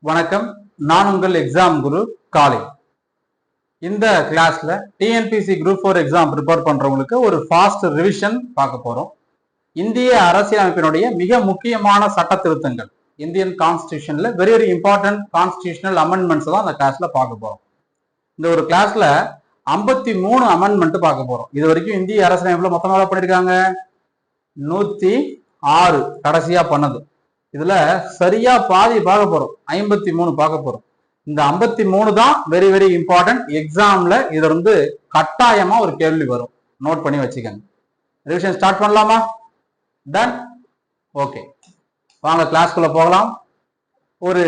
வணக்கம், நான் உங்கள் எக்ஸாம் குரு காலை. இந்த கிளாஸ்ல டிஎன்பிசி குரூப் 4 எக்ஸாம் ப்ரிப்பேர் பண்றவங்களுக்கு ஒரு ஃபாஸ்ட் ரிவிஷன் பார்க்க போறோம். இந்திய அரசியலமைப்பினுடைய மிக முக்கியமான சட்ட திருத்தங்கள், இந்தியன் கான்ஸ்டிடியூஷன்ல very very important constitutional amendments தான் அந்த கிளாஸ்ல பார்க்க போறோம். இந்த ஒரு கிளாஸ்ல 53 அமெண்ட்மெண்ட் பார்க்க போறோம். இது வரைக்கும் இந்திய அரசியலமைப்புல மொத்தமாக பண்ணிருக்காங்க 106 கடைசியா பண்ணது. இதுல சரியா பாதி பார்க்க போறோம், 53 பார்க்க போறோம். இந்த 53 தான் வெரி வெரி இம்பார்ட்டன்ட். எக்ஸாம்ல இதுல இருந்து கட்டாயமா ஒரு கேள்வி வரும், நோட் பண்ணி வச்சுக்கோங்க. ரிவிஷன் ஸ்டார்ட் பண்ணலாமா? டன். ஓகே, வாங்க கிளாஸ்க்குள்ள போகலாம். ஒரு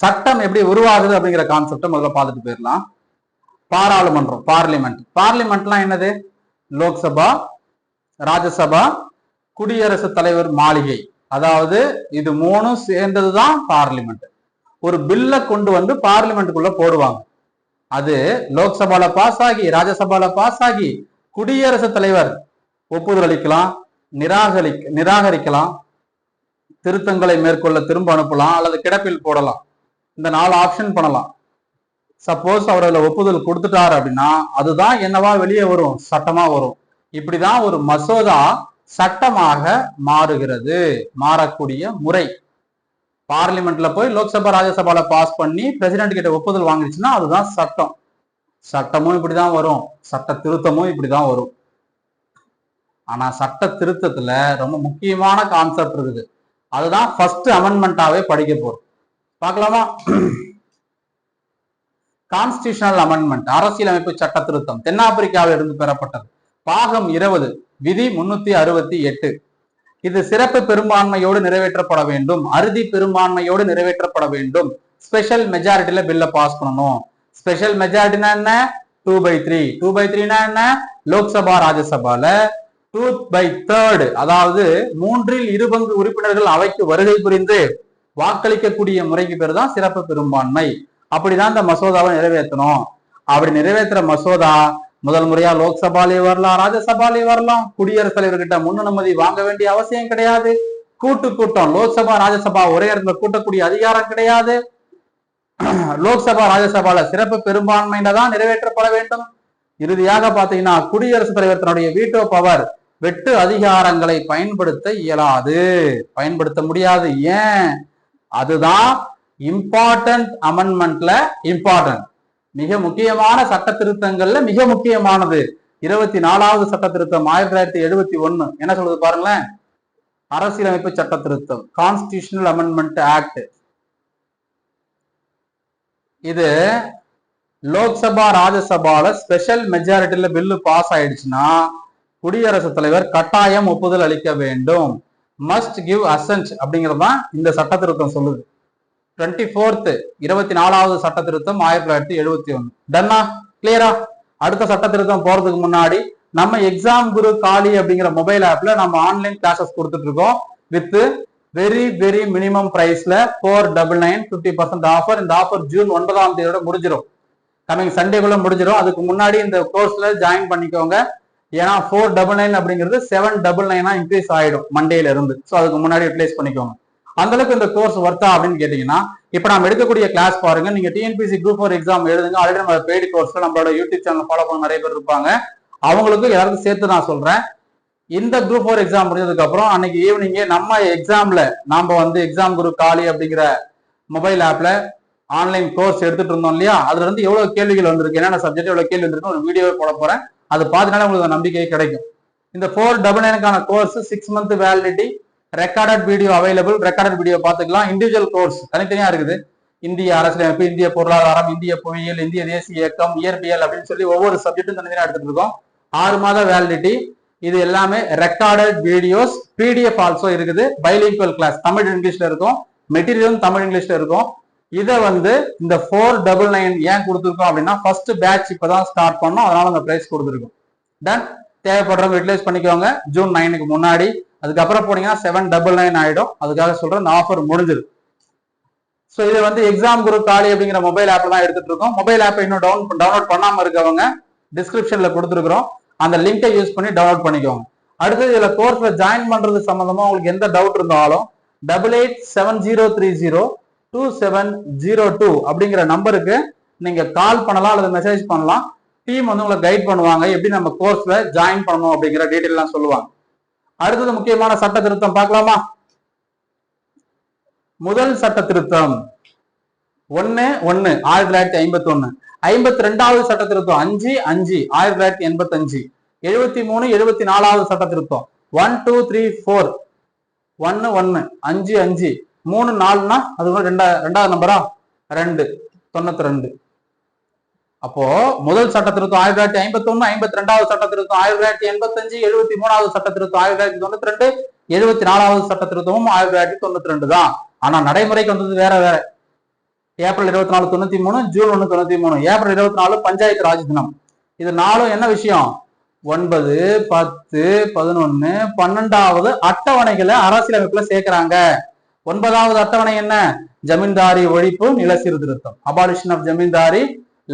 சட்டம் எப்படி உருவாகுது அப்படிங்கிற கான்செப்டை முதல்ல பார்த்துட்டு போயிடலாம். பாராளுமன்றம், பார்லிமெண்ட். பார்லிமெண்ட்லாம் என்னது? லோக்சபா, ராஜ்யசபா, குடியரசுத் தலைவர் மாளிகை. அதாவது இது மூணும் சேர்ந்ததுதான் பார்லிமெண்ட். ஒரு பில்ல கொண்டு வந்து பார்லிமெண்ட்டுக்குள்ள போடுவாங்க. அது லோக்சபால பாஸ் ஆகி, ராஜ்யசபால பாஸ் ஆகி, குடியரசுத் தலைவர் ஒப்புதல் அளிக்கலாம், நிராகரிக்கலாம், திருத்தங்களை மேற்கொள்ள திரும்ப அனுப்பலாம், அல்லது கிடப்பில் போடலாம். இந்த 4 ஆப்ஷன் பண்ணலாம். சப்போஸ் அவர் அதுல ஒப்புதல் கொடுத்துட்டாரு அப்படின்னா அதுதான் என்னவா வெளியே வரும், சட்டமா வரும். இப்படிதான் ஒரு மசோதா சட்டமாக மாறுகிறது. மாறக்கூடிய முறை பார்லிமெண்ட்ல போய் லோக்சபா ராஜ்யசபால பாஸ் பண்ணி பிரசிடென்ட் கிட்ட ஒப்புதல் வாங்கிடுச்சுன்னா அதுதான் சட்டம். சட்டமும் இப்படிதான் வரும், சட்ட திருத்தமும் இப்படிதான் வரும். ஆனா சட்ட திருத்தத்துல ரொம்ப முக்கியமான கான்செப்ட் இருக்குது. அதுதான் ஃபர்ஸ்ட் அமெண்ட்மெண்டாவே படிக்க போறோம். பார்க்கலாமா? கான்ஸ்டிடியூஷனல் அமெண்ட்மெண்ட், அரசியலமைப்பு சட்ட திருத்தம், தென்னாப்பிரிக்காவில் இருந்து பெறப்பட்டது. பாகம் 20, விதி 368. இது சிறப்பு பெரும்பான்மையோடு நிறைவேற்றப்பட வேண்டும், அறுதி பெரும்பான்மையோடு நிறைவேற்றப்பட வேண்டும். ஸ்பெஷல் மெஜாரிட்டியில பில்ல பாஸ் பண்ணணும். ஸ்பெஷல் மெஜாரிட்டினா என்ன? 2/3. 2/3 என்ன? லோக்சபா ராஜ்யசபால 2/3, அதாவது 3/2 உறுப்பினர்கள் அவைக்கு வருகை புரிந்து வாக்களிக்கக்கூடிய முறைக்கு பேர் தான் சிறப்பு பெரும்பான்மை. அப்படிதான் இந்த மசோதாவை நிறைவேற்றணும். அப்படி நிறைவேற்றுற மசோதா முதல் முறையா லோக்சபாலே வரலாம், ராஜ்யசபாலே வரலாம். குடியரசுத் தலைவர்கிட்ட முன்னனுமதி வாங்க வேண்டிய அவசியம் கிடையாது. கூட்டம் லோக்சபா ராஜ்யசபா ஒரே இடத்துல கூட்டக்கூடிய அதிகாரம் கிடையாது. லோக்சபா ராஜ்யசபால சிறப்பு பெரும்பான்மையில தான் நிறைவேற்றப்பட வேண்டும். இறுதியாக பாத்தீங்கன்னா குடியரசுத் தலைவர் தன்னுடைய வீட்டோ பவர், வெட்டு அதிகாரங்களை பயன்படுத்த இயலாது, பயன்படுத்த முடியாது. ஏன்? அதுதான் இம்பார்ட்டன்ட் அமெண்ட்மெண்ட்ல இம்பார்ட்டன்ட், மிக முக்கியமான சட்ட திருத்தங்கள்ல மிக முக்கியமானது. 24வது சட்ட திருத்தம் 1971 என்ன சொல்றது பாருங்களேன். அரசியலமைப்பு சட்ட திருத்தம், கான்ஸ்டிடியூஷனல் அமெண்ட்மெண்ட் ஆக்ட். இது லோக்சபா ராஜ்யசபால ஸ்பெஷல் மெஜாரிட்டியில பில்லு பாஸ் ஆயிடுச்சுன்னா குடியரசுத் தலைவர் கட்டாயம் ஒப்புதல் அளிக்க வேண்டும். மஸ்ட் கிவ் அசென்ட் அப்படிங்கறதுதான் இந்த சட்ட திருத்தம் சொல்லுது. 24வது சட்ட திருத்தம் 1971. டன்னா? கிளியரா? அடுத்த சட்ட திருத்தம் போறதுக்கு முன்னாடி நம்ம எக்ஸாம் குரு காலி அப்படிங்கிற மொபைல் ஆப்ல நம்ம ஆன்லைன் கிளாஸஸ் கொடுத்துட்டு இருக்கோம். வித் வெரி வெரி மினிமம் பிரைஸ்ல 499, 50% ஆஃபர். இந்த ஆஃபர் ஜூன் 9ஆம் தேதியோட முடிஞ்சிடும். கமிங் சண்டேக்குள்ள முடிஞ்சிடும். அதுக்கு முன்னாடி இந்த கோர்ஸ்ல ஜாயின் பண்ணிக்கோங்க. ஏன்னா 499 அப்படிங்கிறது 799 இன்க்ரீஸ் ஆயிடும் மண்டேல இருந்து. ஸோ அதுக்கு முன்னாடி யூட்டிலைஸ் பண்ணிக்கோங்க. அந்த அளவுக்கு இந்த கோர்ஸ் வர்த்தா அப்படின்னு கேட்டீங்கன்னா இப்ப நம்ம எடுக்கக்கூடிய கிளாஸ் பாருங்க. நீங்க டிஎன்பிசி குரூப் 4 எக்ஸாம் எழுதுங்க. ஆல்ரெடி நம்ம பெய்டு கோர்ஸ்ல நம்மளோட யூடியூப் சேனல் ஃபாலோ பண்ண நிறைய பேர் இருப்பாங்க. அவங்களுக்கு எல்லாருக்கும் சேர்த்து நான் சொல்றேன், இந்த குரூப் 4 எக்ஸாம் முடிஞ்சதுக்கு அப்புறம் அன்னைக்கு ஈவினிங்கே நம்ம எக்ஸாம்ல நாம எக்ஸாம் குரு காலி அப்படிங்கிற மொபைல் ஆப்ல ஆன்லைன் கோர்ஸ் எடுத்துட்டு இருந்தோம் இல்லையா, அதுல இருந்து எவ்வளவு கேள்விகள் வந்திருக்கு, என்னென்ன சப்ஜெக்ட் எவ்வளவு கேள்வி வந்திருக்கு ஒரு வீடியோ போட போறேன். அது பார்த்தீங்கன்னா உங்களுக்கு நம்பிக்கை கிடைக்கும். இந்த 499க்கான course 6 month validity, recorded video available. Recorded video பார்த்துக்கலாம். இண்டிவிஜுவல் கோர்ஸ் தனித்தனியா இருக்குது. இந்திய அரசியலமைப்பு, இந்திய பொருளாதாரம், இந்திய புவியியல், இந்திய தேசிய இயக்கம், இயற்பியல் அப்படின்னு சொல்லி ஒவ்வொரு சப்ஜெக்டும் தனித்தனியா எடுத்துட்டு இருக்கோம். 6 மாத வேலிடிட்டி. இது எல்லாமே ரெக்கார்டட் வீடியோஸ். பிடிஎஃப் ஆல்சோ இருக்குது. பைலிங்குவல் கிளாஸ், தமிழ் இங்கிலீஷ்ல இருக்கும். மெட்டீரியலும் தமிழ் இங்கிலீஷ்ல இருக்கும். இதை இந்த 499 ஏன் கொடுத்துருக்கோம் அப்படின்னா ஃபர்ஸ்ட் பேட்ச் இப்பதான் ஸ்டார்ட் பண்ணோம், அதனால அந்த பிரைஸ் கொடுத்துருக்கோம். டன். தேவைப்படுறவங்க யூட்டிலைஸ் பண்ணிக்கோங்க ஜூன் 9க்கு முன்னாடி. அதுக்கப்புறம் போனீங்கன்னா 799 ஆயிடும். அதுக்காக சொல்றேன், இந்த ஆஃபர் முடிஞ்சிரு. ஸோ இது எக்ஸாம் குரு காலி அப்படிங்கிற மொபைல் ஆப்ல தான் எடுத்துட்டு இருக்கோம். மொபைல் ஆப்பை இன்னும் டவுன்லோட் பண்ணாம இருக்கவங்க டிஸ்கிரிப்ஷன்ல கொடுத்துருக்கிறோம், அந்த லிங்கை யூஸ் பண்ணி டவுன்லோட் பண்ணிக்கோங்க. அடுத்தது இதுல கோர்ஸ்ல ஜாயின் பண்றது சம்பந்தமா உங்களுக்கு எந்த டவுட் இருந்தாலும் 887030 2702 அப்படிங்கிற நம்பருக்கு நீங்க கால் பண்ணலாம் அல்லது மெசேஜ் பண்ணலாம். டீம் வந்து உங்களை கைட் பண்ணுவாங்க, எப்படி நம்ம கோர்ஸ்ல ஜாயின் பண்ணணும் அப்படிங்கிற டீட்டெயில் எல்லாம் சொல்லுவாங்க. அடுத்தது முக்கியமான சட்ட திருத்தம் பார்க்கலாமா? முதல் சட்ட திருத்தம் 1/1/1951. 52வது சட்ட திருத்தம் 5/5/1985. 73 74வது சட்ட திருத்தம் 1 2 3 4 1 1 5 5 3 4னா அது ரெண்டாவது நம்பரா 2 92. அப்போ முதல் சட்ட திருத்தம் 1951, 52வது சட்ட திருத்தம் 1985, 73வது சட்ட திருத்தம் 1992, 74வது சட்ட திருத்தமும் 1992 தான். ஆனா நடைமுறைக்கு வந்தது வேற வேற. April 24 93, June 1 93. April 24 panchayat Raj தினம். இது நாளும் என்ன விஷயம்? 9, 10, 11, 12வது அட்டவணைகளை அரசியலமைப்புல சேர்க்கிறாங்க. 9வது அட்டவணை என்ன? ஜமீன்தாரி ஒழிப்பு, நில சீர்திருத்தம், abolition of zamindari,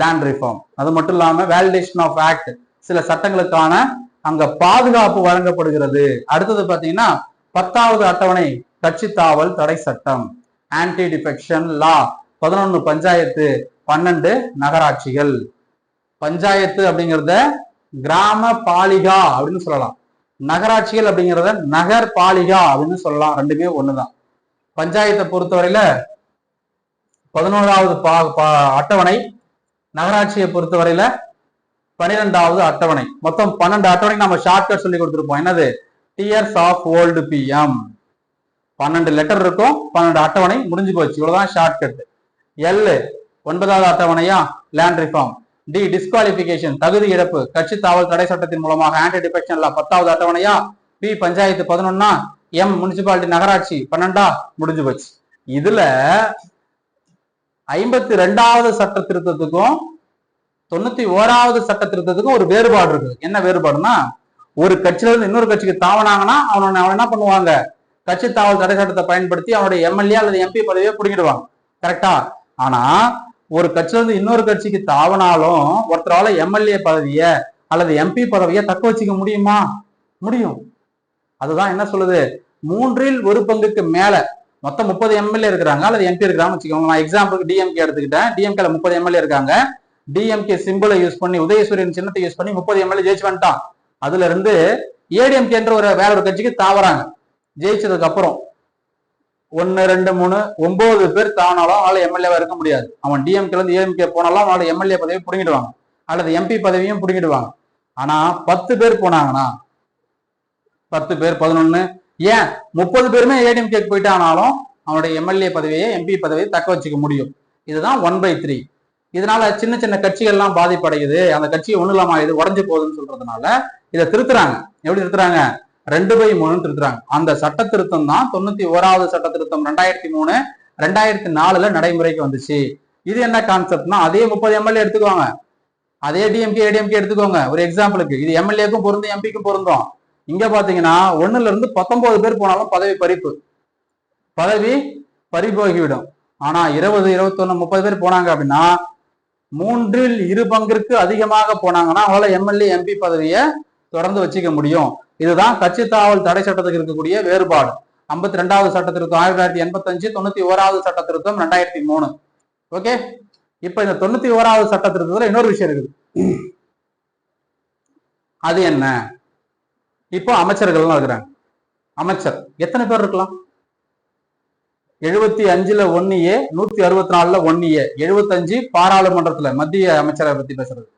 land reform. அது மட்டும் இல்லாம வேலிடேஷன் ஆஃப் ஆக்ட், சில சட்டங்களுக்கான அங்க பாதுகாப்பு வழங்கப்படுகிறது. அடுத்தது பாத்தீங்கன்னா 10வது அட்டவணை கட்சி தாவல் தடை சட்டம், ஆன்டி டிஃபெக்ஷன் லா. 11 பஞ்சாயத்து, 12 நகராட்சிகள். பஞ்சாயத்து அப்படிங்கிறத கிராம பாலிகா அப்படின்னு சொல்லலாம், நகராட்சிகள் அப்படிங்கிறத நகர் பாலிகா அப்படின்னு சொல்லலாம். ரெண்டுமே ஒண்ணுதான். பஞ்சாயத்தை பொறுத்தவரையில 11வது அட்டவணை, நகராட்சியை பொறுத்தவரையில 12வது அட்டவணை. மொத்தம் 12 அட்டவணைக்கு நம்ம ஷார்ட்கட் சொல்லி கொடுத்துருப்போம். என்னது? Tears of old PM. 12 letter இருக்கும், 12 அட்டவணை, முடிஞ்சு போச்சு. இவ்வளவுதான் ஷார்ட்கட். எல் 9வது அட்டவணையா, லேண்ட் ரிஃபார்ம். டி டிஸ்குவாலிபிகேஷன், தகுதி இழப்பு, கட்சி தாவல் தடை சட்டத்தின் மூலமாக ஆன்டி டிஃபெக்ஷன் லா. 10வது அட்டவணையா. பி பஞ்சாயத்து 11. எம் முனிசிபாலிட்டி, நகராட்சி 12. முடிஞ்சு போச்சு. இதுல 52வது சட்ட திருத்தத்துக்கும் 91வது சட்ட திருத்தத்துக்கும் ஒரு வேறுபாடு இருக்கு. என்ன வேறுபாடுனா, ஒரு கட்சியில இருந்து இன்னொரு கட்சிக்கு தாவனாங்கன்னா அவன் என்ன பண்ணுவாங்க? கட்சி தாவல் தடை சட்டத்தை பயன்படுத்தி அவனுடைய எம்எல்ஏ அல்லது எம்பி பதவியை பிடிக்கிடுவாங்க. கரெக்டா? ஆனா ஒரு கட்சியில இருந்து இன்னொரு கட்சிக்கு தாவனாலும் ஒருத்தரால எம்எல்ஏ பதவிய அல்லது எம்பி பதவியை தக்க வச்சுக்க முடியுமா? முடியும். அதுதான் என்ன சொல்லுது, 1/3 மேல மொத்தம் 30 எம்எல்ஏ இருக்கிறாங்க அல்லது எம்பி இருக்கிறாங்கன்னு வச்சுக்கோங்க. நான் எக்ஸாம்பிளுக்கு டிஎம்கே எடுத்துக்கிட்டேன். டிஎம்கேல 30 எம்எல்ஏ இருக்காங்க. டிஎம்கே சிம்பிளை யூஸ் பண்ணி, உதயசூரியன் சின்னத்தை யூஸ் பண்ணி 30 எம்எல்ஏ ஜெயிச்சு வந்துட்டான். அதுல இருந்து ஏடிஎம்கே என்ற வேற ஒரு கட்சிக்கு தாவறாங்க. ஜெயிச்சதுக்கு அப்புறம் 1 2 3 9 பேர் தாவனாலும் அவனால எம்எல்ஏவா இருக்க முடியாது. அவன் டிஎம்கேல இருந்து ஏஎம்கே போனாலும் அவனால எம்எல்ஏ பதவியை பிடிங்கிடுவாங்க அல்லது எம்பி பதவியும் பிடிங்கிடுவாங்க. ஆனா 10 பேர் போனாங்கன்னா, 10 பேர் 11, ஏன் 30 பேருமே ஏடிஎம்கே போயிட்டானாலும் அவனுடைய எம்எல்ஏ பதவியை எம்பி பதவியை தக்க வச்சுக்க முடியும். இதுதான் 1/3. இதனால சின்ன சின்ன கட்சிகள் எல்லாம் பாதிப்படையுது. அந்த கட்சியை ஒண்ணு இல்லாம இது உடஞ்சு போகுதுன்னு சொல்றதுனால இதை திருத்துறாங்க. எப்படி திருத்துறாங்க? 2/3 திருத்துறாங்க. அந்த சட்ட திருத்தம் தான் 91வது சட்ட திருத்தம் 2003, 2004 நடைமுறைக்கு வந்துச்சு. இது என்ன கான்செப்ட்னா, அதே 30 எம்எல்ஏ எடுத்துக்குவாங்க, அதே டிஎம்கே ஏடிஎம்கே எடுத்துக்கோங்க ஒரு எக்ஸாம்பிளுக்கு. இது எம்எல்ஏக்கும் பொருந்தும், எம்பிக்கும் பொருந்தும். இங்க பாத்தீங்கன்னா 1ல இருந்து 19 பேர் போனாலும் பதவி பறிபோகிவிடும். ஆனா 20, 21, 30 பேர் போனாங்க அப்படின்னா 3/2 அதிகமாக போனாங்கன்னா அவங்களால எம்எல்ஏ எம்பி பதவியை தொடர்ந்து வச்சுக்க முடியும். இதுதான் கட்சி தாவல் தடை சட்டத்துக்கு இருக்கக்கூடிய வேறுபாடு. 52வது சட்ட திருத்தம் 1985, 91வது சட்ட திருத்தம் 2003. ஓகே, இப்ப இந்த 91வது சட்ட திருத்தத்துல இன்னொரு விஷயம் இருக்குது. அது என்ன? இப்போ அமைச்சர்கள்லாம் இருக்கிறாங்க. அமைச்சர் எத்தனை பேர் இருக்கலாம்? 75ல 1A, 164ல 1A, 75 பாராளுமன்றத்துல மத்திய அமைச்சரை பத்தி பேசுறது.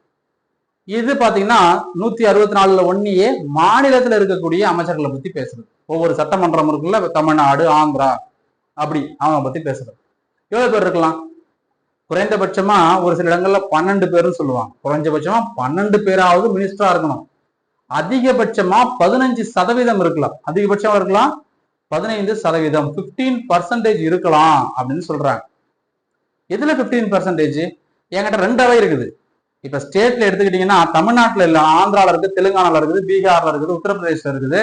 இது பாத்தீங்கன்னா 164ல 1A மாநிலத்துல இருக்கக்கூடிய அமைச்சர்களை பத்தி பேசுறது. ஒவ்வொரு சட்டமன்றம் இருக்குல்ல, தமிழ்நாடு, ஆந்திரா, அப்படி அவங்க பத்தி பேசுறது. எவ்வளவு பேர் இருக்கலாம்? குறைந்தபட்சமா ஒரு சில இடங்கள்ல 12 பேர்னு சொல்லுவாங்க. குறைஞ்சபட்சமா 12 பேராவது மினிஸ்டரா இருக்கணும். அதிகபட்சமா 15% இருக்கலாம். அதிகபட்சமா இருக்கலாம் 15%, 15% இருக்கலாம் அப்படின்னு சொல்றாங்க. எதுல 15%? என்கிட்ட 2 அவை இருக்குது. இப்ப ஸ்டேட்ல எடுத்துக்கிட்டீங்கன்னா தமிழ்நாட்டுல இல்ல, ஆந்திரால இருக்கு, தெலுங்கானால இருக்குது, பீகார்ல இருக்குது, உத்தரப்பிரதேசல இருக்குது,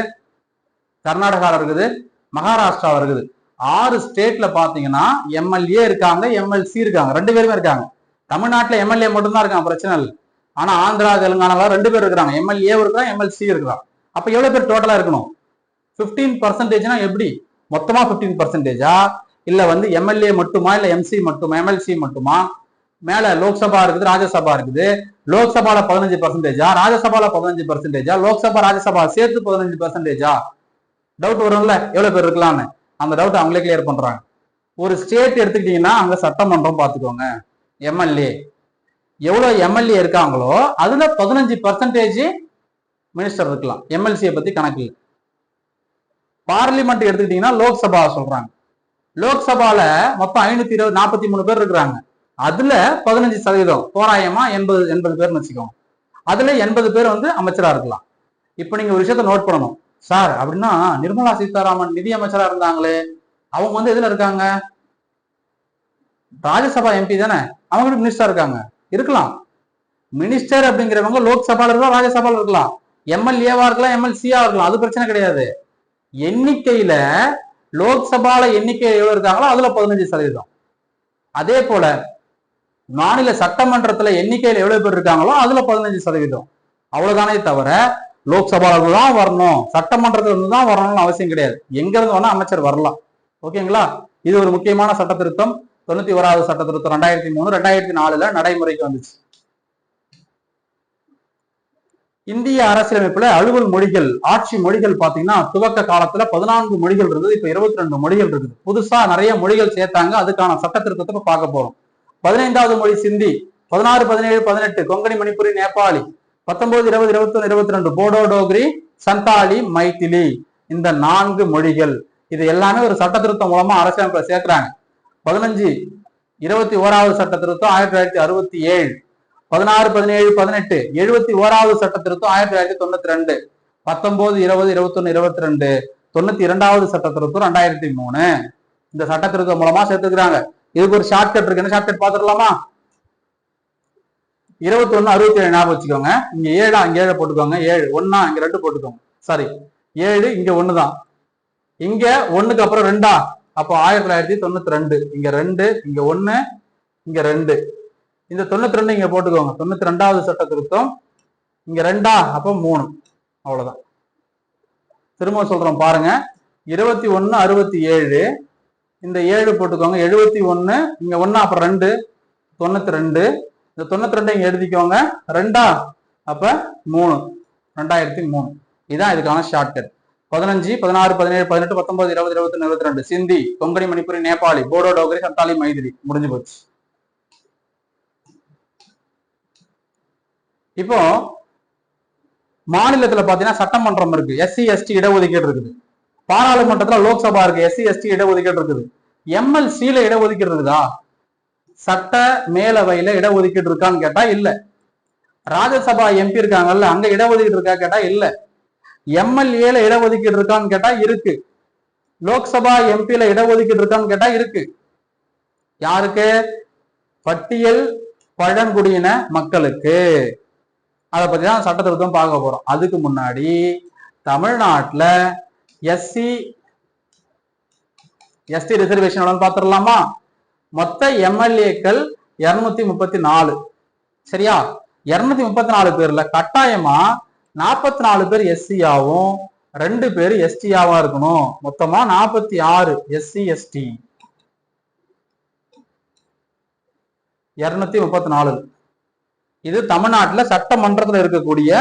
கர்நாடகால இருக்குது, மகாராஷ்டிரால இருக்குது. 6 ஸ்டேட்ல பாத்தீங்கன்னா எம்எல்ஏ இருக்காங்க, எம்எல்சி இருக்காங்க, 2 பேருமே இருக்காங்க. தமிழ்நாட்டுல எம்எல்ஏ மட்டும்தான் இருக்காங்க, பிரச்சனை இல்லை. ஆனா ஆந்திரா, தெலுங்கானால 2 பேர் இருக்கிறாங்க, எம்எல்ஏ இருக்கிறான், எம்எல்சி இருக்கிறான். அப்ப எவ்வளவு பேர் டோட்டலா இருக்கணும்? 15%. எப்படி? மொத்தமா 15%, இல்ல வந்து எம்எல்ஏ மட்டுமா இல்ல எம்சி மட்டுமா எம்எல்சி மட்டுமா, மேல லோக்சபா இருக்குது ராஜ்யசபா இருக்குது, லோக்சபால 15%, ராஜ்யசபால 15%, லோக்சபா ராஜ்யசபா சேர்த்து 15%, டவுட் வரும்ல எவ்வளவு பேர் இருக்கலாம்னு. அந்த டவுட் அவங்களே கிளியர் பண்றாங்க. ஒரு ஸ்டேட் எடுத்துக்கிட்டீங்கன்னா அங்க சட்டமன்றம் பாத்துக்கோங்க, எம்எல்ஏ எவ்வளவு எம்எல்ஏ இருக்காங்களோ அதுல 15% மினிஸ்டர் இருக்கலாம். எம்எல்சியை பத்தி கணக்கு இல்லை. பார்லிமெண்ட் எடுத்துக்கிட்டீங்கன்னா லோக்சபா சொல்றாங்க, லோக்சபால மொத்தம் 543 பேர் இருக்கிறாங்க. அதுல 15% தோராயமா 80 பேர்னு வச்சுக்கோங்க. அதுல 80 பேர் வந்து அமைச்சரா இருக்கலாம். இப்ப நீங்க ஒரு விஷயத்த நோட் பண்ணணும் சார். அப்படின்னா நிர்மலா சீதாராமன் நிதி அமைச்சரா இருந்தாங்களே, அவங்க வந்து எதுல இருக்காங்க? ராஜ்யசபா எம்பி தானே, அவங்களுக்கு மினிஸ்டர் இருக்காங்க. இருக்கலாம். மினிஸ்டர் அப்படிங்கிறவங்க லோக்சபால இருக்கலாம், ராஜ்யசபால இருக்கலாம், எம்எல்ஏவா இருக்கலாம், எம்எல்சியா இருக்கலாம். அது பிரச்சனை கிடையாது. எண்ணிக்கையில லோக்சபால எண்ணிக்கை எவ்வளவு இருக்காங்களோ அதுல 15%. அதே போல மாநில சட்டமன்றத்துல எண்ணிக்கையில எவ்வளவு பேர் இருக்காங்களோ அதுல 15%. அவ்வளவுதானே தவிர லோக்சபால தான் வரணும், சட்டமன்றத்துல இருந்து தான் வரணும்னு அவசியம் கிடையாது. எங்க இருந்து வேணா அமைச்சர் வரலாம். ஓகேங்களா? இது ஒரு முக்கியமான சட்ட திருத்தம். 91வது சட்ட திருத்தம் 2003 2004 நடைமுறைக்கு வந்துச்சு. இந்திய அரசியலமைப்புல அலுவல் மொழிகள், ஆட்சி மொழிகள் பாத்தீங்கன்னா துவக்க காலத்துல 14 மொழிகள் இருந்தது, இப்ப 22 மொழிகள் இருக்குது. புதுசா நிறைய மொழிகள் சேர்த்தாங்க. அதுக்கான சட்ட திருத்தத்தை பார்க்க போறோம். 15வது மொழி சிந்தி, 16, 17, 18 கொங்கணி, மணிப்புரி, நேபாளி, 19, 20, 21, 22 போடோ, டோக்ரி, சந்தாலி, மைத்திலி. இந்த 4 மொழிகள் இது எல்லாமே ஒரு சட்ட திருத்தம் மூலமா அரசியலமைப்புல சேர்க்கிறாங்க. 15, 21வது சட்ட திருத்தம் 1967, 16, 17, 18 71வது சட்ட திருத்தம் 1992, 19, 20, 21, 22 92வது சட்ட திருத்தம் 2003. இந்த சட்ட திருத்தம் மூலமா சேர்த்துக்கிறாங்க. இதுக்கு ஒரு ஷார்ட்கட் இருக்கு. என்ன ஷார்ட்கட் பாத்துடலாமா? 21, 67 ஞாபகம் வச்சுக்கோங்க. இங்க 7 இங்க 7 போட்டுக்கோங்க, 7 1 இங்க 2 போட்டுக்கோங்க. சாரி 7 இங்க 1 தான், இங்க 1க்கு அப்புறம் 2 அப்போ 1992. இங்க 2 இங்க 1 இங்க 2, இந்த 92 இங்க போட்டுக்கோங்க. 92வது சட்ட திருத்தம் இங்க 2 அப்போ 3. அவ்வளவுதான். திரும்ப சொல்றோம் பாருங்க. 21, 67 இந்த 7 போட்டுக்கோங்க. 71 இங்க 1 அப்புறம் 2 92. இந்த 92 இங்க எழுதிக்கோங்க. 2 அப்ப 3 2003. இதான் இதுக்கான ஷார்ட்கட். 15, 16, 17, 18, 19, 20, 21, 22 சிந்தி, கொங்கணி, மணிப்புரி, நேபாளி, போடோ, டோக்ரி, சந்தாலி, மைதிலி. முடிஞ்சு போச்சு. இப்போ மாநிலத்துல பாத்தீங்கன்னா சட்டமன்றம் இருக்கு, எஸ்சி எஸ்டி இடஒதுக்கீடு இருக்குது. பாராளுமன்றத்துல லோக்சபா இருக்கு, எஸ்சி எஸ்டி இடஒதுக்கீடு இருக்குது. எம்எல்சில இடஒதுக்கீடு இருக்குதா? சட்ட மேலவையில இடஒதுக்கீடு இருக்கான்னு கேட்டா இல்ல. ராஜ்யசபா எம்பி இருக்காங்கல்ல, அங்க இடஒதுக்கீடு இருக்கா கேட்டா இல்ல. எம்எல்ஏல இடஒதுக்கீடு இருக்கான்னு கேட்டா இருக்கு. லோக்சபா எம்பில இடஒதுக்கீடு இருக்கான்னு கேட்டா இருக்கு. யாருக்கு? பட்டியல் பழங்குடியின மக்களுக்கு. அதை பத்தி தான் சட்ட திருத்தம் பார்க்க போறோம். அதுக்கு முன்னாடி தமிழ்நாட்டுல எஸ்சி எஸ்டி ரிசர்வேஷன் பார்த்துடலாமா? மொத்த எம்எல்ஏக்கள் 234. சரியா? 234 பேர்ல கட்டாயமா 44 பேர் எஸ்சியாவும் 2 பேர் எஸ்டியாவா இருக்கணும். மொத்தமா 46 எஸ்சி எஸ்டி. 234. இது தமிழ்நாட்டுல சட்டமன்றத்தில் இருக்கக்கூடிய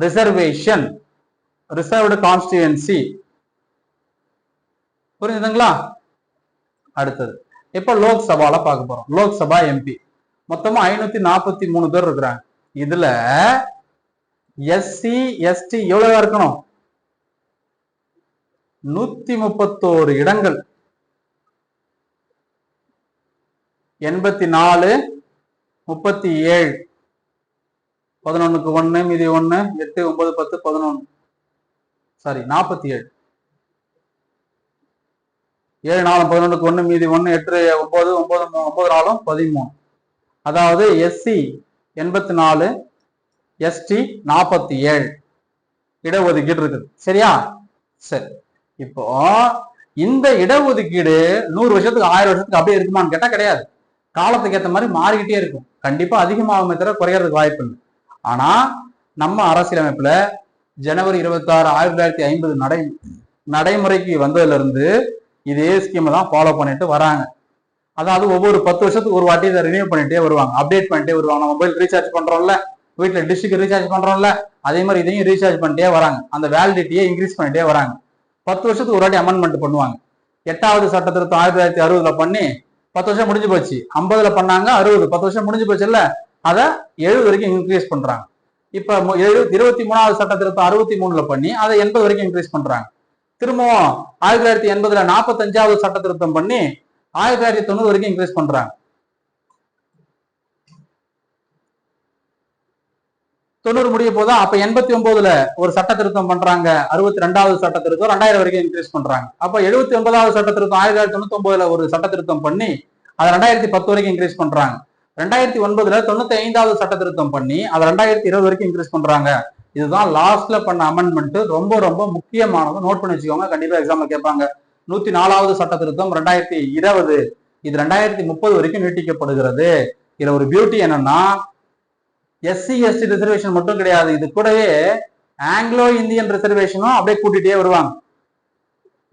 ரிசர்வேஷன், ரிசர்வ்டு கான்ஸ்டிடுவன்சி. புரிஞ்சுதுங்களா? அடுத்தது இப்ப லோக்சபால பார்க்க போறோம். லோக்சபா எம்பி மொத்தமா 543 பேர் இருக்கிறாங்க. இதுல எஸ்சி எஸ்டி எவ்வளவு இருக்கணும்? 131 இடங்கள். 84, 37, 11க்கு 1 மீதி 1 8 9 10 11 சாரி 47, 7 4 11க்கு 1 மீதி 1 8 9 9 9 4 13. அதாவது எஸ்சி 84, எஸ்டி 47 இடஒதுக்கீடு இருக்குது. சரியா? சரி. இப்போ இந்த இடஒதுக்கீடு 100 வருஷத்துக்கு 1000 வருஷத்துக்கு அப்படியே இருக்குமான்னு கேட்டா கிடையாது. காலத்துக்கு ஏற்ற மாதிரி மாறிக்கிட்டே இருக்கும். கண்டிப்பா அதிகமாகுமே தவிர குறையறதுக்கு வாய்ப்பு இல்லை. ஆனா நம்ம அரசியலமைப்புல ஜனவரி 26, 1950 நடைமுறைக்கு வந்ததுல இருந்து இதே ஸ்கீமை தான் ஃபாலோ பண்ணிட்டு வராங்க. அதாவது ஒவ்வொரு 10 வருஷத்துக்கு ஒரு வாட்டி இதை ரினியூ பண்ணிட்டே வருவாங்க, அப்டேட் பண்ணிட்டே வருவாங்க. மொபைல் ரீசார்ஜ் பண்றோம்ல, வீட்டுல டிஷ்க்கு ரீசார்ஜ் பண்றோம்ல, அதே மாதிரி இதையும் ரீசார்ஜ் பண்ணிட்டே வராங்க. அந்த வேலிடிட்டியை இன்க்ரீஸ் பண்ணிட்டே வராங்க. 10 வருஷத்துக்கு ஒரு வாட்டி அமெண்ட்மெண்ட் பண்ணுவாங்க. 8வது சட்ட திருத்தம் 1960 பண்ணி 10 வருஷம் முடிஞ்சு போச்சு. 50 பண்ணாங்க, 60, 10 வருஷம் முடிஞ்சு போச்சு இல்ல, அதை 70 வரைக்கும் இன்க்ரீஸ் பண்றாங்க. இப்ப 23வது சட்ட திருத்தம் 63 பண்ணி அதை 80 வரைக்கும் இன்க்ரீஸ் பண்றாங்க. திரும்பவும் 1980 45வது சட்ட திருத்தம் பண்ணி 1990 வரைக்கும் இன்க்ரீஸ் பண்றாங்க. 90 முடிய போதா, அப்ப 89ல ஒரு சட்ட திருத்தம் பண்றாங்க, 62வது சட்ட திருத்தம் 2000 வரைக்கும் இன்க்ரீஸ் பண்றாங்க. அப்ப 79வது சட்ட திருத்தம் 1999ல ஒரு சட்ட திருத்தம் பண்ணி அதை 2010 வரைக்கும் இன்க்ரீஸ் பண்றாங்க. 2009ல 95வது சட்ட திருத்தம் பண்ணி அதை 2020 வரைக்கும் இன்க்ரீஸ் பண்றாங்க. இதுதான் லாஸ்ட்ல பண்ண அமெண்ட்மெண்ட். ரொம்ப ரொம்ப முக்கியமானது, நோட் பண்ணி வச்சுக்கோங்க, கண்டிப்பா எக்ஸாம்ல கேட்பாங்க. 104வது சட்ட திருத்தம் 2020, இது 2030 வரைக்கும் நீட்டிக்கப்படுகிறது. இதுல ஒரு பியூட்டி என்னன்னா, எஸ்சி எஸ்டி ரிசர்வேஷன் மட்டும் கிடையாது, இது கூடவே ஆங்கிலோ இந்தியன் ரிசர்வேஷனும் அப்படியே கூட்டிட்டே வருவாங்க.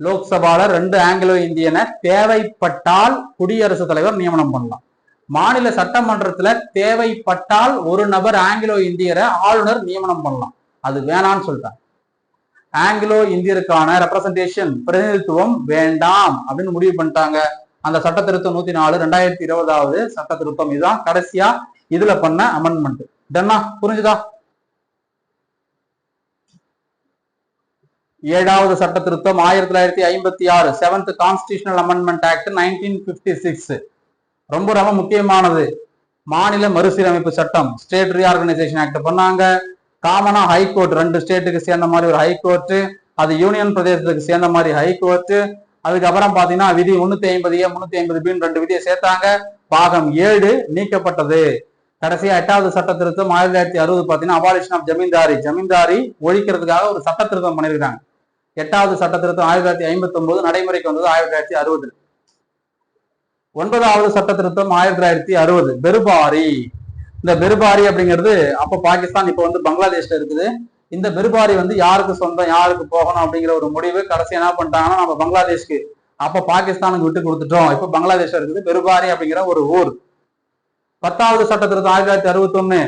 லோக்சபால 2 ஆங்கிலோ இந்தியனை தேவைப்பட்டால் குடியரசுத் தலைவர் நியமனம் பண்ணலாம். மாநில சட்டமன்றத்துல தேவைப்பட்டால் ஒரு நபர் ஆங்கிலோ இந்தியரை ஆளுநர் நியமனம் பண்ணலாம். அது வேணான்னு சொல்லிட்டாங்க. ஆங்கிலோ இந்தியருக்கான ரெப்ரசன்டேஷன், பிரதிநிதித்துவம் வேண்டாம் அப்படின்னு முடிவு பண்ணிட்டாங்க. அந்த சட்ட திருத்தம் 104 2020வது சட்ட திருத்தம். இதுதான் கடைசியா இதுல பண்ண அமெண்ட்மெண்ட். டன்னா, புரிஞ்சுதா? 7வது சட்ட திருத்தம் 1956, 7th கான்ஸ்டிடியூஷனல் அமெண்ட்மெண்ட் ஆக்ட் 1956. ரொம்ப ரொம்ப முக்கியமானது. மாநில மறுசீரமைப்பு சட்டம், ஸ்டேட் ரீஆர்கனைசேஷன் ஆக்ட் பண்ணாங்க. காமனா ஹைகோர்ட், 2 ஸ்டேட்டுக்கு சேர்ந்த மாதிரி ஒரு ஹைகோர்ட், அது யூனியன் பிரதேசத்துக்கு சேர்ந்த மாதிரி ஹைகோர்ட். அதுக்கப்புறம் பாத்தீங்கன்னா விதி 350A 350B 2 விதியை சேர்த்தாங்க. பாகம் 7 நீக்கப்பட்டது. கடைசியா 8வது சட்ட திருத்தம் 1960 பாத்தீங்கன்னா அபாலிஷன் ஆஃப் ஜமீன்தாரி, ஜமீன்தாரி ஒழிக்கிறதுக்காக ஒரு சட்ட திருத்தம் பண்ணிருக்காங்க. 8வது சட்ட திருத்தம் 1959 நடைமுறைக்கு வந்தது 1960. 9வது சட்ட திருத்தம் 1960 பெருபாரி. இந்த பெருபாரி அப்படிங்கிறது அப்ப பாகிஸ்தான், இப்ப வந்து பங்களாதேஷ்ல இருக்குது. இந்த பெருபாரி வந்து யாருக்கு சொந்தம், யாருக்கு போகணும் அப்படிங்கிற ஒரு முடிவு கடைசி என்ன பண்ணிட்டாங்கன்னா, நம்ம பங்களாதேஷ்க்கு, அப்ப பாகிஸ்தானுக்கு விட்டு கொடுத்துட்டோம், இப்ப பங்களாதேஷ்ல இருக்குது பெருபாரி அப்படிங்கிற ஒரு ஊர். 10வது சட்ட திருத்தம் 1961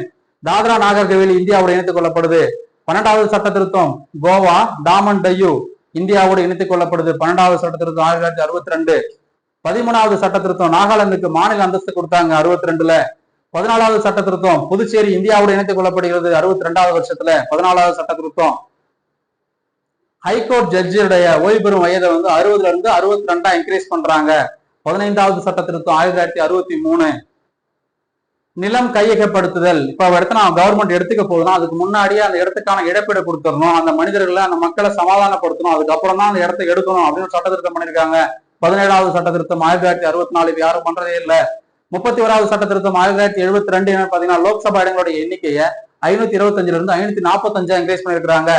தாத்ரா நாகர் ஹவேலி இந்தியாவோட இணைத்துக் கொள்ளப்படுது. 12வது சட்ட திருத்தம் கோவா டாமன் டையூ இந்தியாவோடு இணைத்துக் கொள்ளப்படுது. 12வது சட்ட திருத்தம் 1962. 13வது சட்ட திருத்தம் நாகாலாந்துக்கு மாநில அந்தஸ்து கொடுத்தாங்க 62ல. 14வது சட்ட திருத்தம் புதுச்சேரி இந்தியாவோடு இணைத்துக் கொள்ளப்படுகிறது 62வது வருஷத்துல. 14வது சட்ட திருத்தம் ஹைகோர்ட் ஜட்ஜியுடைய ஓய்வு பெறும் வயதை வந்து 60ல இருந்து 62 இன்க்ரீஸ் பண்றாங்க. 15வது சட்ட திருத்தம் 1963. நிலம் கையகப்படுத்துதல். இப்ப இடத்த நான் கவர்மெண்ட் எடுத்துக்க போதுனா அதுக்கு முன்னாடியே அந்த இடத்துக்கான இழப்பீடு கொடுத்துடணும், அந்த மனிதர்களை அந்த மக்களை சமாதானப்படுத்தணும், அதுக்கப்புறம் தான் அந்த இடத்த எடுக்கணும் அப்படின்னு சட்ட திருத்தம் பண்ணிருக்காங்க. 17வது சட்ட திருத்தம் 1964, யாரும் பண்றதே இல்லை. 31வது சட்ட திருத்தம் 1972 பாத்தீங்கன்னா லோக்சபா இடங்களுடைய எண்ணிக்கையை 525ல இருந்து 545 இன்க்ரீஸ் பண்ணிருக்காங்க.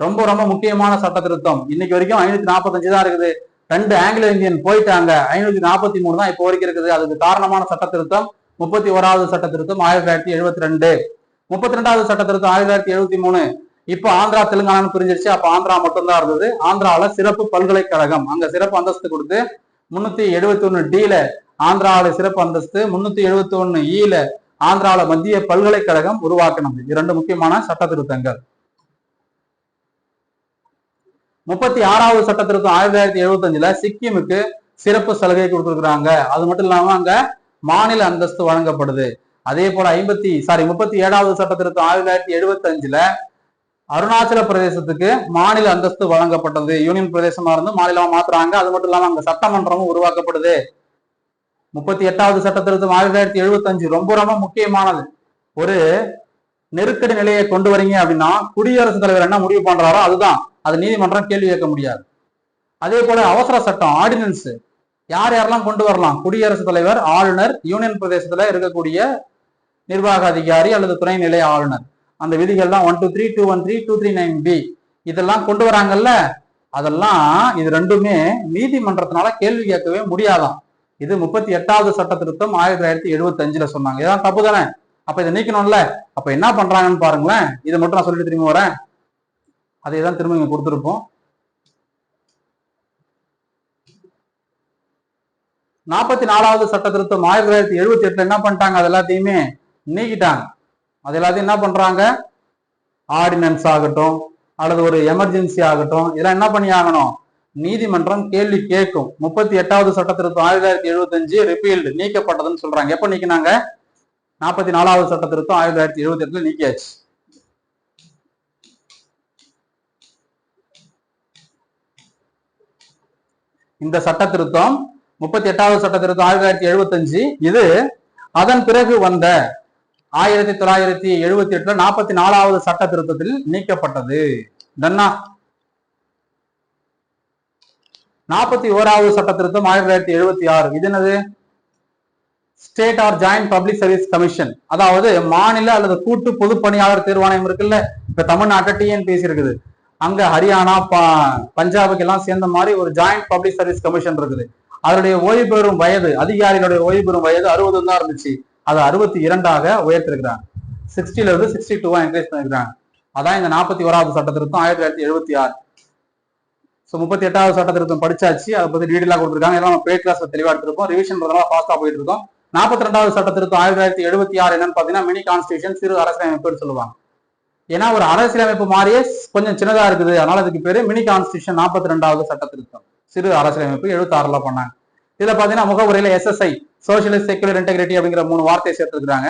ரொம்ப ரொம்ப முக்கியமான சட்ட திருத்தம். இன்னைக்கு வரைக்கும் 545 தான் இருக்குது. 2 ஆங்கிலோ இந்தியன் போயிட்டாங்க, 543 தான் இப்போ வரைக்கும் இருக்குது. அதுக்கு காரணமான சட்ட திருத்தம் 31வது சட்ட திருத்தம் 1972. 32வது சட்ட திருத்தம் 1973. இப்போ ஆந்திரா தெலுங்கானான்னு பிரிஞ்சிருச்சு. அப்ப ஆந்திரா மட்டும்தான் இருந்தது. ஆந்திராவில சிறப்பு பல்கலைக்கழகம், அங்க சிறப்பு அந்தஸ்து கொடுத்து 371D ஆந்திராவில சிறப்பு அந்தஸ்து, 371E ஆந்திராவில மத்திய பல்கலைக்கழகம் உருவாக்கினது. 2 முக்கியமான சட்ட திருத்தங்கள். 36வது சட்ட திருத்தம் 1975 சிக்கிமுக்கு சிறப்பு சலுகை கொடுத்துருக்காங்க. அது மட்டும் இல்லாம அங்க மாநில அந்தஸ்து வழங்கப்படுது. அதே போல 37வது சட்ட திருத்தம் 1975 அருணாச்சல பிரதேசத்துக்கு மாநில அந்தஸ்து வழங்கப்பட்டது. யூனியன் பிரதேசமா இருந்து மாநிலமா மாத்துறாங்க. அது மட்டும் இல்லாம அங்க சட்டமன்றமும் உருவாக்கப்படுது. 38வது சட்ட திருத்தம் 1975 ரொம்ப ரொம்ப முக்கியமானது. ஒரு நெருக்கடி நிலையை கொண்டு வரீங்க அப்படின்னா குடியரசுத் தலைவர் என்ன முடிவு பண்றாரோ அதுதான், அது நீதிமன்றம் கேள்வி கேட்க முடியாது. அதே போல அவசர சட்டம், ஆர்டினன்ஸ் யார் யாரெல்லாம் கொண்டு வரலாம்? குடியரசுத் தலைவர், ஆளுநர், யூனியன் பிரதேசத்துல இருக்கக்கூடிய நிர்வாக அதிகாரி அல்லது துணைநிலை ஆளுநர். அந்த விதிகள்லாம் 123, 213, 239B இதெல்லாம் கொண்டு வராங்கல்ல, அதெல்லாம் இது ரெண்டுமே நீதிமன்றத்தினால கேள்வி கேட்கவே முடியாதான். இது 38வது சட்ட திருத்தம் 1975 சொன்னாங்க. இதான் தப்பு தானே? அப்ப இதை நீக்கணும்ல. அப்ப என்ன பண்றாங்கன்னு பாருங்களேன். இதை மட்டும் நான் சொல்லிட்டு திரும்ப வரேன். அதை தான் திரும்ப இங்க கொடுத்துருப்போம். 44வது சட்ட திருத்தம் 1978 என்ன பண்ணிட்டாங்க, அது எல்லாத்தையுமே நீக்கிட்டாங்க. அது எல்லாத்தையும் என்ன பண்றாங்க, ஆர்டினன்ஸ் ஆகட்டும் அல்லது ஒரு எமர்ஜென்சி ஆகட்டும், இதெல்லாம் என்ன பண்ணி ஆகணும், நீதிமன்றம் கேள்வி கேட்கும். 38வது சட்ட திருத்தம் 1975 ரிப்பீல்டு, நீக்கப்பட்டதுன்னு சொல்றாங்க. எப்ப நீக்கினாங்க, 44வது சட்ட திருத்தம் 1978 நீக்கியாச்சு. இந்த சட்ட திருத்தம் 38வது சட்ட திருத்தம் 1975, இது அதன் பிறகு வந்த 1978 44வது சட்ட திருத்தத்தில் நீக்கப்பட்டது. 41வது சட்ட திருத்தம் 1976, இது என்னது, state or joint public service commission, அதாவது மாநில அல்லது கூட்டு பொது பணியாளர் தேர்வாணையம் இருக்குல்ல. இப்ப தமிழ்நாட்டில் டிஎன்பிஎஸ்சி இருக்குது, அங்க ஹரியானா பஞ்சாபுக்கு எல்லாம் சேர்ந்த மாதிரி ஒரு ஜாயிண்ட் பப்ளிக் சர்வீஸ் கமிஷன் இருக்குது. அதனுடைய ஓய்வு பெறும் வயது, அதிகாரிகளுடைய ஓய்வு பெறும் வயது 60 தான் இருந்துச்சு, அதை 62ஆக உயர்த்திருக்கிறாங்க. 60ல இருந்து 62 இன்க்ரீஸ் பண்ணிருக்காங்க. அதான் இந்த 41வது சட்ட திருத்தம் 1976. 38வது சட்ட திருத்தம் படிச்சாச்சு, அதை பத்தி டீடெயிலா கொடுத்துருக்காங்க. எல்லாம் நம்ம கிளாஸ்ல தெளிவா எடுத்திருக்கோம், ரிவிஷன் ஃபாஸ்டா போயிட்டு இருக்கோம். 42வது சட்ட திருத்தம் 1976 என்னன்னு பாத்தீங்கன்னா மினி கான்ஸ்டிடியூஷன், சிறு அரசியலமைப்பு சொல்லுவாங்க. ஏன்னா ஒரு அரசியலமைப்பு மாதிரியே கொஞ்சம் சின்னதா இருக்குது, அதனால அதுக்கு பேரு மினி கான்ஸ்டிடியூஷன். 42வது சட்ட திருத்தம் சிறு அரசியலமைப்பு 76ல பண்ணாங்க. இதுல பாத்தீங்கன்னா முகவுரையில SSI, சோசியலிஸ்ட் செக்குலர் இன்டெகிரிட்டி அப்படிங்கிற 3 வார்த்தையை சேர்த்துருக்காங்க.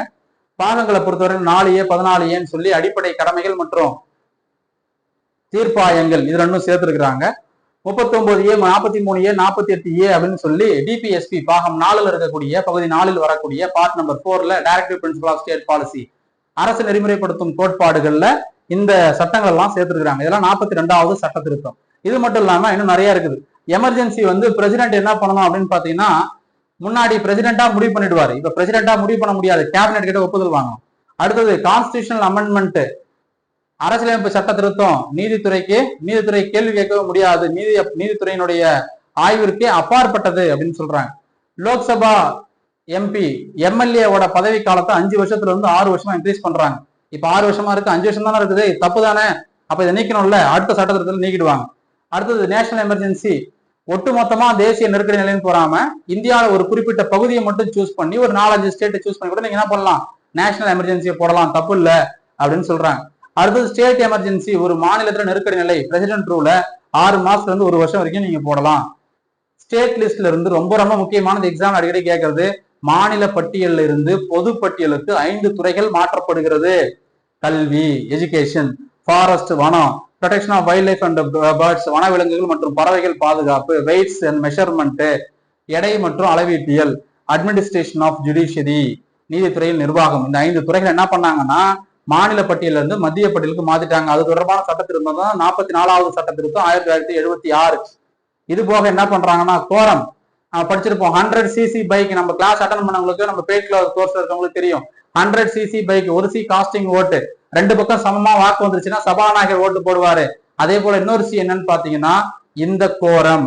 பாகங்களை பொறுத்தவரை 4A 14Aன்னு சொல்லி அடிப்படை கடமைகள் மற்றும் தீர்ப்பாயங்கள் இது ரெண்டும் சேர்த்திருக்கிறாங்க. 39A 43A 48A அப்படின்னு சொல்லி டிபிஎஸ்பி பாகம் 4ல இருக்கக்கூடிய பகுதி 4ல் வரக்கூடிய பார்ட் நம்பர் 4ல directive principle of state policy, அரசு நெறிமுறைப்படுத்தும் கோட்பாடுகள்ல இந்த சட்டங்கள் எல்லாம் சேர்த்திருக்கிறாங்க. இதெல்லாம் 42வது சட்ட திருத்தம். இது மட்டும் இல்லாம இன்னும் நிறைய இருக்குது. எமர்ஜென்சி பிரசிடென்ட் என்ன பண்ணணும் அப்படின்னு பாத்தீங்கன்னா, முன்னாடி பிரசிடென்டா முடிவு பண்ணிடுவாரு, இப்ப பிரசிடென்டா முடிவு பண்ண முடியாது, கேபினெட் கிட்ட ஒப்புதல் வாங்கணும். அடுத்தது கான்ஸ்டிடியூஷனல் அமெண்ட்மெண்ட், அரசியலமைப்பு சட்ட திருத்தம் நீதித்துறை கேள்வி கேட்க முடியாது, நீதித்துறையினுடைய ஆய்விற்கே அப்பாற்பட்டது அப்படின்னு சொல்றாங்க. லோக்சபா எம்பி எம்எல்ஏவோட பதவி காலத்தை 5 வருஷத்துல இருந்து 6 வருஷமா இன்க்ரீஸ் பண்றாங்க. இப்ப 6 வருஷமா இருக்கு, 5 வருஷம் தானே இருக்குது, தப்பு தானே, அப்ப இதை நீக்கணும்ல, அடுத்த சட்ட திருத்தத்தில் நீக்கிடுவாங்க. அடுத்தது நேஷனல் எமர்ஜென்சி, ஒட்டுமொத்தமா தேசிய நெருக்கடி நிலைன்னு போறாம இந்தியாவில் ஒரு குறிப்பிட்ட பகுதியை மட்டும் சூஸ் பண்ணி ஒரு 4-5 ஸ்டேட்டை சூஸ் பண்ணி கூட நீங்க என்ன பண்ணலாம், நேஷனல் எமர்ஜென்சியை போடலாம், தப்பு இல்ல அப்படின்னு சொல்றாங்க. அடுத்தது ஸ்டேட் எமர்ஜென்சி, ஒரு மாநிலத்துல நெருக்கடி நிலை, பிரசிடென்ட் ரூல 6 மாசத்துல இருந்து 1 வருஷம் வரைக்கும் நீங்க போடலாம். ஸ்டேட் லிஸ்ட்ல இருந்து ரொம்ப ரொம்ப முக்கியமானது, எக்ஸாம் அடிக்கடி கேட்கறது, மாநில பட்டியலில் இருந்து பொது பட்டியலுக்கு 5 துறைகள் மாற்றப்படுகிறது. கல்வி, எஜுகேஷன், ஃபாரஸ்ட் வனம், protection of wildlife and birds வனவிலங்குகள் மற்றும் பறவைகள் பாதுகாப்பு, வெயிட்ஸ் அண்ட் மெஷர்மெண்ட் எடை மற்றும் அளவீட்டியல், அட்மினிஸ்ட்ரேஷன் ஆஃப் ஜுடிஷியரி நீதித்துறையில் நிர்வாகம். இந்த 5 துறைகள் என்ன பண்ணாங்கன்னா மாநில பட்டியல இருந்து மத்திய பட்டியலுக்கு மாத்திட்டாங்க. அது தொடர்பான சட்ட திருத்தம் தான் 44வது சட்ட திருத்தம் 1976. இது போக என்ன பண்றாங்கன்னா கோரம் படிச்சிருப்போம், 100cc பைக், நம்ம கிளாஸ் அட்டன் பண்ணவங்களுக்கு, நம்ம பெய்ட் கிளாஸ் கோர்ஸ்ல இருக்கவங்களுக்கு தெரியும். 100cc பைக், 1C காஸ்டிங் ஓட்டு, 2 பக்கம் சமமா வாக்கு வந்துருச்சுன்னா சபாநாயகர் ஓட்டு போடுவாரு. அதே போல இன்னொரு சி என்னன்னு பாத்தீங்கன்னா இந்த கோரம்,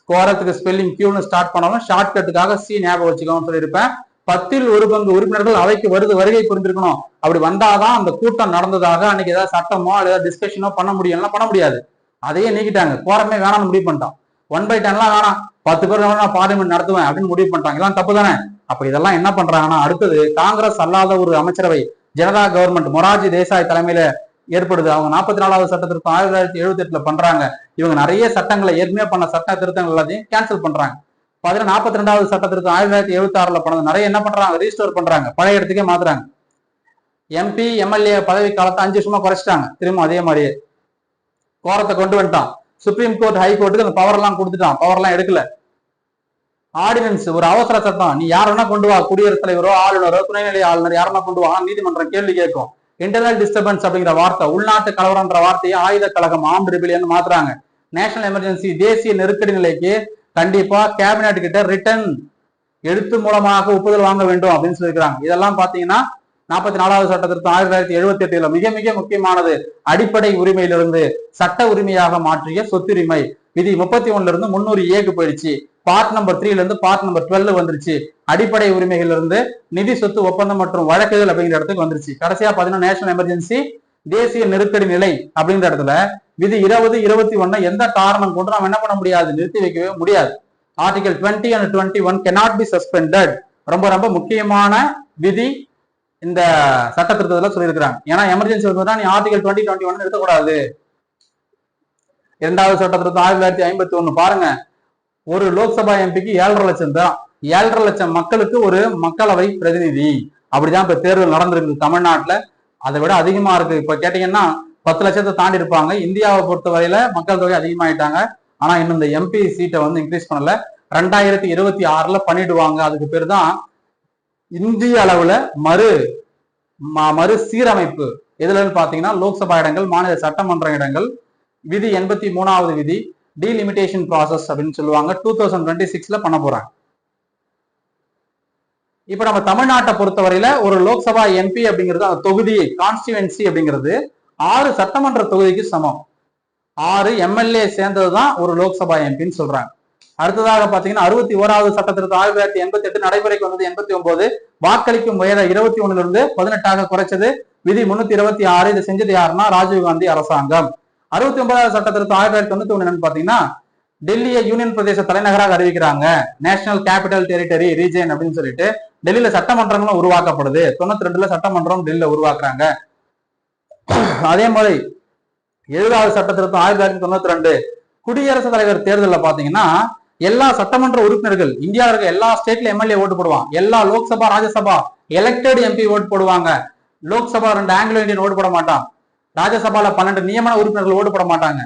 கோரத்துக்கு ஸ்பெல்லிங் கியூன்னு ஸ்டார்ட் பண்ணாலும் ஷார்ட்கட்டுக்காக சி ஞாபகம் வச்சுக்கோன்னு சொல்லியிருப்பேன். 10ல் 1 பங்கு உறுப்பினர்கள் அவைக்கு வருகை புரிந்திருக்கணும். அப்படி வந்தாதான் அந்த கூட்டம் நடந்ததாக அன்னைக்கு ஏதாவது சட்டமோ ஏதாவது டிஸ்கஷனோ பண்ண முடியும், பண்ண முடியாது. அதையே நீக்கிட்டாங்க, கோரமே வேணாம்னு முடிவு பண்ணிட்டான். 1/10 வேணாம், 10 பேர் நான் பார்லிமெண்ட் நடத்துவேன் அப்படின்னு முடிவு பண்ணிட்டாங்க. இதெல்லாம் தப்பு தானே. அப்ப இதெல்லாம் என்ன பண்றாங்கன்னா அடுத்தது காங்கிரஸ் அல்லாத ஒரு அமைச்சரவை ஜனதா கவர்மெண்ட் மொரார்ஜி தேசாய் தலைமையில ஏற்படுது. அவங்க 44வது சட்ட திருத்தம் 1978 பண்றாங்க. இவங்க நிறைய சட்டங்களை ஏற்கனவே பண்ண சட்ட திருத்தங்கள் எல்லாத்தையும் கேன்சல் பண்றாங்க. 42வது சட்ட திருத்தம் 1976 பண்ணது நிறைய என்ன பண்றாங்க, ரீஸ்டோர் பண்றாங்க, பழைய இடத்துக்கே மாத்துறாங்க. எம்பி எம்எல்ஏ பதவி காலத்தை 5 வருஷமா குறைச்சிட்டாங்க. திரும்ப அதே மாதிரியே கோரத்தை கொண்டு வந்துட்டான். சுப்ரீம் கோர்ட் ஹை கோர்ட்டுக்கு அந்த பவர் எல்லாம் கொடுத்துட்டான், பவர் எல்லாம் எடுக்கல. ஆர்டினன்ஸ், ஒரு அவசர சட்டம், நீ யாருன்னா கொண்டு வா, குடியரசுத் தலைவரோ ஆளுநரோ துணைநிலை ஆளுநர் யாருன்னா கொண்டு வா, நீதிமன்றம் கேள்வி கேட்கும். இன்டர்னல் டிஸ்டர்பன்ஸ் அப்படிங்கிற வார்த்தை, உள்நாட்டு கலவரன்ற வார்த்தையை ஆயுத கழகம், ஆர்ம்டு ரிபெலியன் மாத்துறாங்க. நேஷனல் எமர்ஜென்சி, தேசிய நெருக்கடி நிலைக்கு கண்டிப்பா கேபினெட் கிட்ட ரிட்டன் எழுத்து மூலமாக ஒப்புதல் வாங்க வேண்டும் அப்படின்னு சொல்லியிருக்காங்க. இதெல்லாம் பாத்தீங்கன்னா 44வது சட்ட திருத்தம் 1978 மிக மிக முக்கியமானது. அடிப்படை உரிமையிலிருந்து சட்ட உரிமையாக மாற்றிய சொத்துரிமை விதி 31 இருந்து 300A போயிடுச்சு. பார்ட் நம்பர் 3ல இருந்து பார்ட் நம்பர் 12 வந்துருச்சு. அடிப்படை உரிமைகள் இருந்து நிதி சொத்து ஒப்பந்தம் மற்றும் வழக்குகள் அப்படிங்கிற இடத்துக்கு வந்துருச்சு. கடைசியா பாத்தீங்கன்னா நேஷனல் எமர்ஜென்சி, தேசிய நெருக்கடி நிலை அப்படிங்கிற இடத்துல விதி 20, 21 எந்த காரணம் கொண்டு நம்ம என்ன பண்ண முடியாது, நிறுத்தி வைக்கவே முடியாது. Article 20 and 21 cannot be suspended. ரொம்ப ரொம்ப முக்கியமான விதி இந்த சட்ட திருத்தத்துல சொல்லியிருக்கிறாங்க. ஏன்னா எமர்ஜென்சி வரும்போது நீ ஆர்டிகல் 2021 நிறுத்தக்கூடாது. இரண்டாவது சட்ட திருத்தம் 1951 பாருங்க, ஒரு லோக்சபா எம்பிக்கு 7.5 லட்சம் தான். 7.5 லட்சம் மக்களுக்கு ஒரு மக்களவை பிரதிநிதி. அப்படிதான் இப்ப தேர்தல் நடந்திருக்கு தமிழ்நாட்டுல. அதை விட அதிகமா இருக்கு. இப்ப கேட்டீங்கன்னா 10 லட்சத்தை தாண்டி இருப்பாங்க. இந்தியாவை பொறுத்த வரையில மக்கள் தொகை அதிகமாயிட்டாங்க. ஆனா இன்னும் இந்த எம்பி சீட்டை வந்து இன்க்ரீஸ் பண்ணல. 2026ல பண்ணிடுவாங்க. அதுக்கு பேர் தான் இந்திய அளவுல மறு சீரமைப்பு. எதுலன்னு பாத்தீங்கன்னா லோக்சபா இடங்கள், மாநில சட்டமன்ற இடங்கள், விதி 83வது விதி டீலிமிட்டேஷன் ப்ராசஸ் அப்படின்னு சொல்லுவாங்க. 2026ல பண்ண போறாங்க. இப்ப நம்ம தமிழ்நாட்டை பொறுத்தவரையில ஒரு லோக்சபா எம்பி அப்படிங்கிறது அந்த தொகுதி கான்ஸ்டிடுவன்சி அப்படிங்கிறது 6 சட்டமன்ற தொகுதிக்கு சமம். 6 எம்எல்ஏ சேர்ந்ததுதான் ஒரு லோக்சபா எம்பின்னு சொல்றாங்க. அடுத்ததாக பாத்தீங்கன்னா 61வது சட்ட திருத்தம் 1988 நடைமுறைக்கு வந்தது. 89 வாக்களிக்கும் வயதை 21 இருந்து 18 குறைச்சது. விதி 326. இதை செஞ்சது யாருன்னா ராஜீவ்காந்தி அரசாங்கம். 69வது சட்ட திருத்தம் 1991 என்னன்னு பாத்தீங்கன்னா டெல்லியை யூனியன் பிரதேச தலைநகராக அறிவிக்கிறாங்க. நேஷனல் கேபிட்டல் டெரிட்டரி ரீஜன் அப்படின்னு சொல்லிட்டு டெல்லியில சட்டமன்றங்களும் உருவாக்கப்படுது. 92ல சட்டமன்றம் டெல்லியில உருவாக்குறாங்க. அதே மாதிரி 70வது சட்ட திருத்தம் 1992 குடியரசுத் தலைவர் தேர்தலில் பாத்தீங்கன்னா எல்லா சட்டமன்ற உறுப்பினர்கள் இந்தியாவில் இருக்க எல்லா ஸ்டேட்ல எம்எல்ஏ ஓட்டு போடுவாங்க. எல்லா லோக்சபா ராஜ்யசபா எலெக்டட் எம்பி ஓட்டு போடுவாங்க. லோக்சபா 2 ஆங்கிலோ இந்தியன் ஓட்டு போட மாட்டான். ராஜ்யசபால 12 நியமன உறுப்பினர்கள் ஓட்டு போட மாட்டாங்க.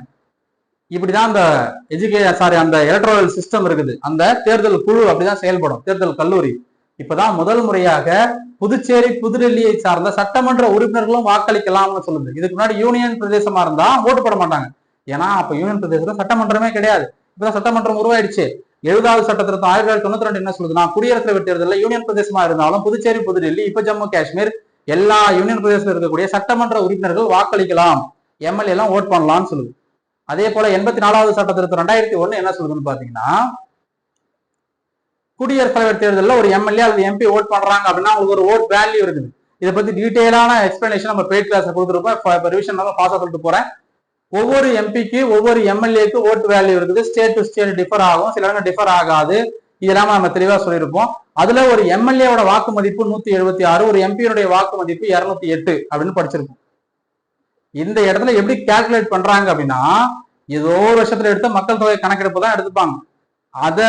இப்படிதான் அந்த எலக்ட்ரல் சிஸ்டம் இருக்குது. அந்த தேர்தல் குழு அப்படிதான் செயல்படும். தேர்தல் கல்லூரி இப்பதான் முதல் முறையாக புதுச்சேரி புதுடெல்லியை சார்ந்த சட்டமன்ற உறுப்பினர்களும் வாக்களிக்கலாம்னு சொல்லுது. இதுக்கு முன்னாடி யூனியன் பிரதேசமா இருந்தா ஓட்டு போட மாட்டாங்க. ஏன்னா அப்ப யூனியன் பிரதேசத்துல சட்டமன்றமே கிடையாது. இப்பதான் சட்டமன்றம் உருவாயிடுச்சு. 70வது சட்ட திருத்தம் 1992 என்ன சொல்லுதுன்னா குடியரசுத் தலைவர் தேர்தலில் யூனியன் பிரதேசமா இருந்தாலும் புதுச்சேரி புதுடெல்லி இப்ப ஜம்மு காஷ்மீர் எல்லா யூனியன் பிரதேசத்தில் இருக்கக்கூடிய சட்டமன்ற உறுப்பினர்கள் வாக்களிக்கலாம், எம்எல்ஏ எல்லாம் ஓட் பண்ணலாம்னு சொல்லுது. அதே போல 84வது சட்ட திருத்தம் 2001 என்ன சொல்லுதுன்னு பாத்தீங்கன்னா குடியரசுத் தலைவர் தேர்தலில் ஒரு எம்எல்ஏ அல்லது எம்பி ஓட் பண்றாங்க அப்படின்னா அவங்களுக்கு ஒரு ஓட் வேல்யூ இருக்குது. இதை பத்தி டீடைலான எக்ஸ்பிளனேஷன் நம்ம பெய்ட் கிளாஸ்ல கொடுத்துருப்போம். ரிவிஷன் பாஸ் சொல்லிட்டு போறேன். ஒவ்வொரு எம்பிக்கு ஒவ்வொரு எம்எல்ஏக்கு ஓட்டு வேல்யூ இருக்குது. ஸ்டேட் டு ஸ்டேட் டிஃபர் ஆகும், சில இடங்கள் டிஃபர் ஆகாது. இதெல்லாம் நம்ம தெளிவா சொல்லியிருப்போம். அதுல ஒரு எம்எல்ஏவோட வாக்கு மதிப்பு 176, ஒரு எம்பியோட வாக்கு மதிப்பு 208 அப்படின்னு படிச்சிருப்போம். இந்த இடத்துல எப்படி கால்குலேட் பண்றாங்க அப்படின்னா ஏதோ ஒரு வருஷத்துல எடுத்த மக்கள் தொகை கணக்கெடுப்பு தான் எடுத்துப்பாங்க. அத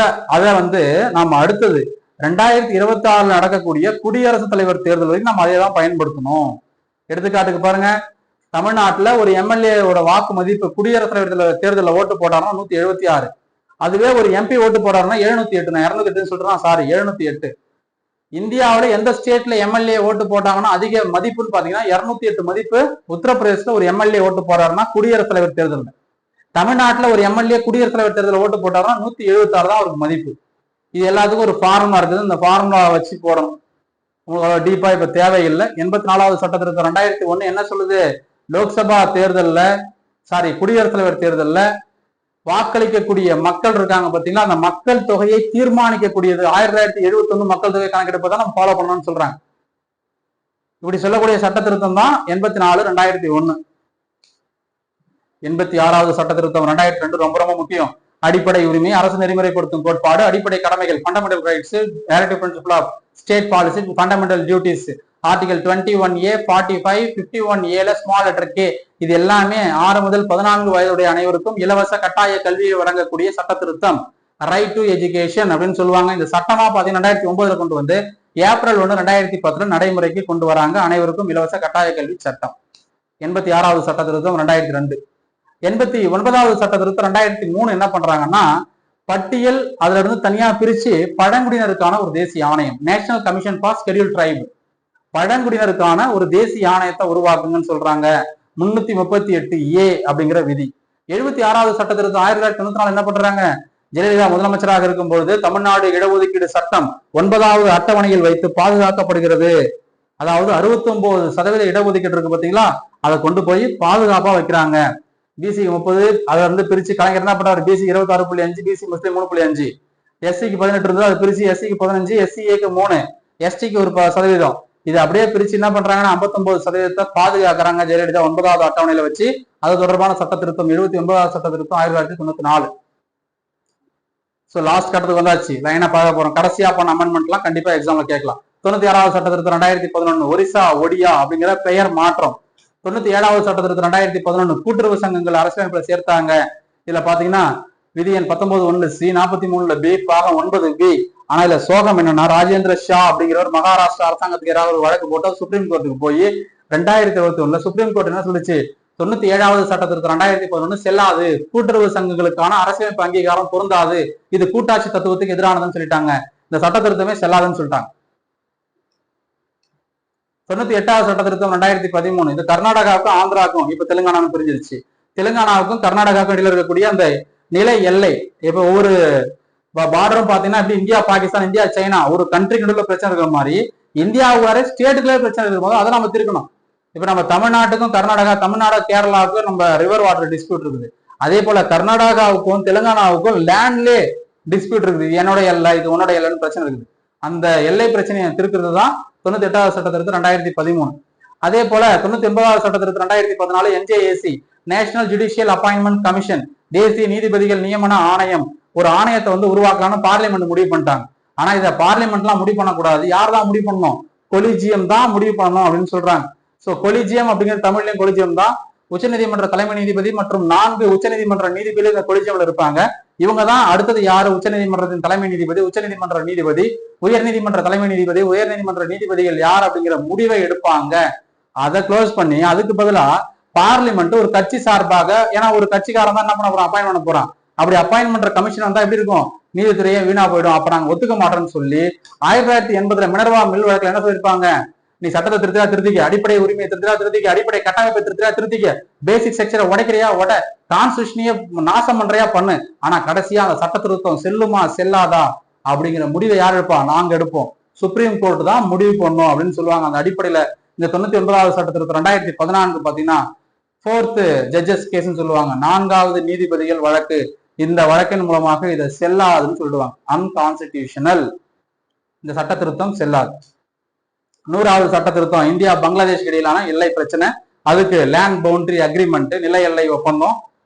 வந்து நாம அடுத்தது 2026 நடக்கக்கூடிய குடியரசுத் தலைவர் தேர்தல் வரைக்கும் நம்ம அதை தான் பயன்படுத்தணும். எடுத்துக்காட்டுக்கு பாருங்க, தமிழ்நாட்டுல ஒரு எம்எல்ஏவோட வாக்கு மதிப்பு குடியரசுத் தலைவர் தேர்தலில் ஓட்டு போட்டாருன்னா 176. அதுவே ஒரு எம்பி ஓட்டு போடாருன்னா 708. நான் 208 சொல்றேன், சாரி 708. இந்தியாவில எந்த ஸ்டேட்ல எம்எல்ஏ ஓட்டு போட்டாங்கன்னா அதிக மதிப்புன்னு பாத்தீங்கன்னா 208 மதிப்பு. உத்தரப்பிரதேசத்துல ஒரு எம்எல்ஏ ஓட்டு போறாருன்னா குடியரசுத் தலைவர் தேர்தல். தமிழ்நாட்டுல ஒரு எம்எல்ஏ குடியரசுத் தலைவர் தேர்தல் ஓட்டு போட்டாருன்னா 176 தான் அவருக்கு மதிப்பு. இது எல்லாத்துக்கும் ஒரு ஃபார்முலா இருக்குது. இந்த ஃபார்முலா வச்சு போடணும். உங்களுக்கு டீப்பா இப்ப தேவையில்லை. 84வது சட்ட திருத்தம் 2001 என்ன சொல்லுது? லோக்சபா தேர்தல்ல குடியரசுத் தலைவர் தேர்தல்ல வாக்களிக்கக்கூடிய மக்கள் இருக்காங்க பாத்தீங்களா, அந்த மக்கள் தொகையை தீர்மானிக்கக்கூடியது 1971 மக்கள் தொகை கணக்கெடுப்பு தான் நம்ம ஃபாலோ பண்ணணும்னு சொல்றாங்க. இப்படி சொல்லக்கூடிய சட்ட திருத்தம் தான் 84/2001. 86வது சட்ட திருத்தம் 2002 ரொம்ப ரொம்ப முக்கியம். அடிப்படை உரிமை, அரசு நெறிமுறைப்படுத்தும் கோட்பாடு, அடிப்படை கடமைகள், fundamental rights, directive principle of state policy, fundamental duties, article 21A, 45, 51A small letter k. இது எல்லாமே 6 முதல் 14 வயதுடைய அனைவருக்கும் இலவச கட்டாய கல்வியை வழங்கக்கூடிய சட்ட திருத்தம், ரைட் டு எஜுகேஷன் அப்படின்னு சொல்லுவாங்க. இந்த சட்டமா பாத்தீங்கன்னா 2009 கொண்டு வந்து ஏப்ரல் 1, 2010 நடைமுறைக்கு கொண்டு வராங்க. அனைவருக்கும் இலவச கட்டாய கல்வி சட்டம். 86வது சட்ட திருத்தம் 2002. 89வது சட்ட திருத்தம் 2003 என்ன பண்றாங்கன்னா பட்டியல் அதுல இருந்து தனியா பிரிச்சு பழங்குடியினருக்கான ஒரு தேசிய ஆணையம், national commission for schedule tribe, பழங்குடியினருக்கான ஒரு தேசிய ஆணையத்தை உருவாக்குங்கன்னு சொல்றாங்க. 338A அப்படிங்கிற விதி. 76வது சட்ட திருத்தம் 1994 என்ன பண்றாங்க? ஜெயலலிதா முதலமைச்சராக இருக்கும் பொழுது தமிழ்நாடு இடஒதுக்கீடு சட்டம் 9வது அட்டவணையில் வைத்து பாதுகாக்கப்படுகிறது. அதாவது 69% இடஒதுக்கீடு இருக்கு பாத்தீங்களா, அதை கொண்டு போய் பாதுகாப்பா வைக்கிறாங்க. பிசி 30 அதுல இருந்து பிரிச்சு கலைஞர் என்ன பண்றாரு? பிசி 26.5, பிசி முஸ்லீம் 3.5, எஸ்சிக்கு 18 இருந்தது, அது பிரிச்சு எஸ்சிக்கு 15, எஸ்சிஏக்கு 3, எஸ்டிக்கு 1%. இது அப்படியே பிரிச்சு என்ன பண்றாங்கன்னா 59% பாதுகாக்கிறாங்க ஜெயலலிதா 9வது அட்டவணையில வச்சு. அது தொடர்பான சட்ட திருத்தம் 79வது சட்ட திருத்தம் 1994. ஸோ லாஸ்ட் கட்டத்துக்கு வந்தாச்சு, லைனா பார்க்க போறோம். கடைசியா பண்ண அமெண்ட்மெண்ட்லாம் கண்டிப்பா எக்ஸாம்ல கேட்கலாம். 96வது சட்ட திருத்தம் 2011 ஒரிசா ஒடியா அப்படிங்கிற பெயர் மாற்றம். 97வது சட்ட திருத்தம் 2011 கூட்டுறவு சங்கங்கள் அரசியலமைப்புல சேர்த்தாங்க. இதுல பாத்தீங்கன்னா விதி எண் 19(1)C 43(B) பாகம் 9B. ஆனா இதுல சோகம் என்னன்னா, ராஜேந்திர ஷா அப்படிங்கிறவர் மகாராஷ்டிரா அரசாங்கத்துக்கு ஏதாவது ஒரு வழக்கு போட்டு சுப்ரீம் கோர்ட்டுக்கு போய் 2021 சுப்ரீம் கோர்ட் என்ன சொல்லுச்சு, 97வது சட்ட திருத்தம் 2011 செல்லாது, கூட்டுறவு சங்கங்களுக்கான அரசியலமைப்பு அங்கீகாரம் பொருந்தாது, இது கூட்டாட்சி தத்துவத்துக்கு எதிரானதுன்னு சொல்லிட்டாங்க. இந்த சட்ட திருத்தமே செல்லாதுன்னு சொல்லிட்டாங்க. 98வது சட்ட திருத்தம் 2013 இது கர்நாடகாவுக்கும் ஆந்திராவுக்கும், இப்ப தெலுங்கானாவும் பிரிஞ்சிருச்சு, தெலுங்கானாவுக்கும் கர்நாடகாவுக்கும் இடையில இருக்கக்கூடிய அந்த நிலை எல்லை, இப்ப ஒவ்வொரு பார்டரும் பாத்தீங்கன்னா இப்படி இந்தியா பாகிஸ்தான், இந்தியா சைனா ஒரு கண்ட்ரிக்கு நடுவில் பிரச்சனை இருக்கிற மாதிரி இந்தியாவுக்கு ஸ்டேட்டுக்குள்ளே பிரச்சனை இருக்கும் போது அதை நம்ம திருக்கணும். இப்ப நம்ம தமிழ்நாட்டுக்கும் கர்நாடகா, தமிழ்நாடு கேரளாவுக்கும் நம்ம ரிவர் வாட்டர் டிஸ்பியூட் இருக்குது. அதே போல கர்நாடகாவுக்கும் தெலுங்கானாவுக்கும் லேண்ட்லே டிஸ்பியூட் இருக்குது. என்னோட எல்லை, இது உன்னோட எல்லைன்னு பிரச்சனை இருக்குது. அந்த எல்லை பிரச்சனையை திருக்கிறது தான் 98வது சட்ட திருத்தம் 2013. அதே போல 99வது சட்ட திருத்தம் 2014 NJAC national judicial appointment commission, தேசிய நீதிபதிகள் நியமன ஆணையம், ஒரு ஆணையத்தை வந்து உருவாக்கலாம்னு பார்லிமெண்ட் முடிவு பண்ணிட்டாங்க. ஆனா இதை பார்லிமெண்ட்லாம் முடிவு பண்ணக்கூடாது, யார் தான் முடிவு பண்ணணும், கொலிஜியம் தான் முடிவு பண்ணணும் அப்படின்னு சொல்றாங்க. சோ கொலிஜியம் அப்படிங்கிற தமிழ்லயும் கொலிஜியம் தான். உச்சநீதிமன்ற தலைமை நீதிபதி மற்றும் 4 உச்சநீதிமன்ற நீதிபதிகள் கொலிஜியம்ல இருப்பாங்க. இவங்க தான் அடுத்தது யாரு, உச்சநீதிமன்றத்தின் தலைமை நீதிபதி, உச்சநீதிமன்ற நீதிபதி, உயர்நீதிமன்ற தலைமை நீதிபதி, உயர்நீதிமன்ற நீதிபதிகள் யார் அப்படிங்கிற முடிவை எடுப்பாங்க. அதை க்ளோஸ் பண்ணி அதுக்கு பதிலா பார்லிமெண்ட் ஒரு கட்சி சார்பாக, ஏன்னா ஒரு கட்சிக்காரன் தான் என்ன பண்ண போறான், அப்பாயின் பண்ண போறான். அப்படி அப்பாயின் பண்ற கமிஷன் வந்தா எப்படி இருக்கும், நீதித்துறையே வீணா போயிடும். அப்ப நாங்க ஒத்துக்க மாட்டோம்னு சொல்லி 1980 மினர்வா மில் வழக்குல என்ன சொல்லியிருப்பாங்க, நீ சட்டத்தை திருத்தா திருத்திக்க, அடிப்படை உரிமையை திருத்தா திருத்திக்க, அடிப்படை கட்டமைப்பை திருத்தா திருத்திக்க, பேசிக் செக்ஷனை உடைக்கிறியா கான்ஸ்டியூஷனையே நாசம் பண்றியா பண்ணு, ஆனா கடைசியா அந்த சட்ட திருத்தம் செல்லுமா செல்லாதா அப்படிங்கிற முடிவை யார் எடுப்பா, நாங்க எடுப்போம், சுப்ரீம் கோர்ட் தான் முடிவு பண்ணும் அப்படின்னு சொல்லுவாங்க. அந்த அடிப்படையில இந்த 99வது சட்ட திருத்தம் 2014 பாத்தீங்கன்னா 4th ஜட்ஜஸ் கேஸ்ன்னு சொல்லுவாங்க, 4வது நீதிபதிகள் வழக்கு. இந்த வழக்கின் மூலமாக இதை செல்லாதுன்னு சொல்லிடுவாங்க, அன்கான்ஸ்டிடியூஷனல், இந்த சட்ட திருத்தம் செல்லாது. 100வது சட்ட திருத்தம் இந்தியா பங்களாதேஷ் இடையிலான எல்லை பிரச்சனை, அதுக்கு லேண்ட் பவுண்டரி அக்ரிமெண்ட், நில எல்லை ஒப்பந்தம்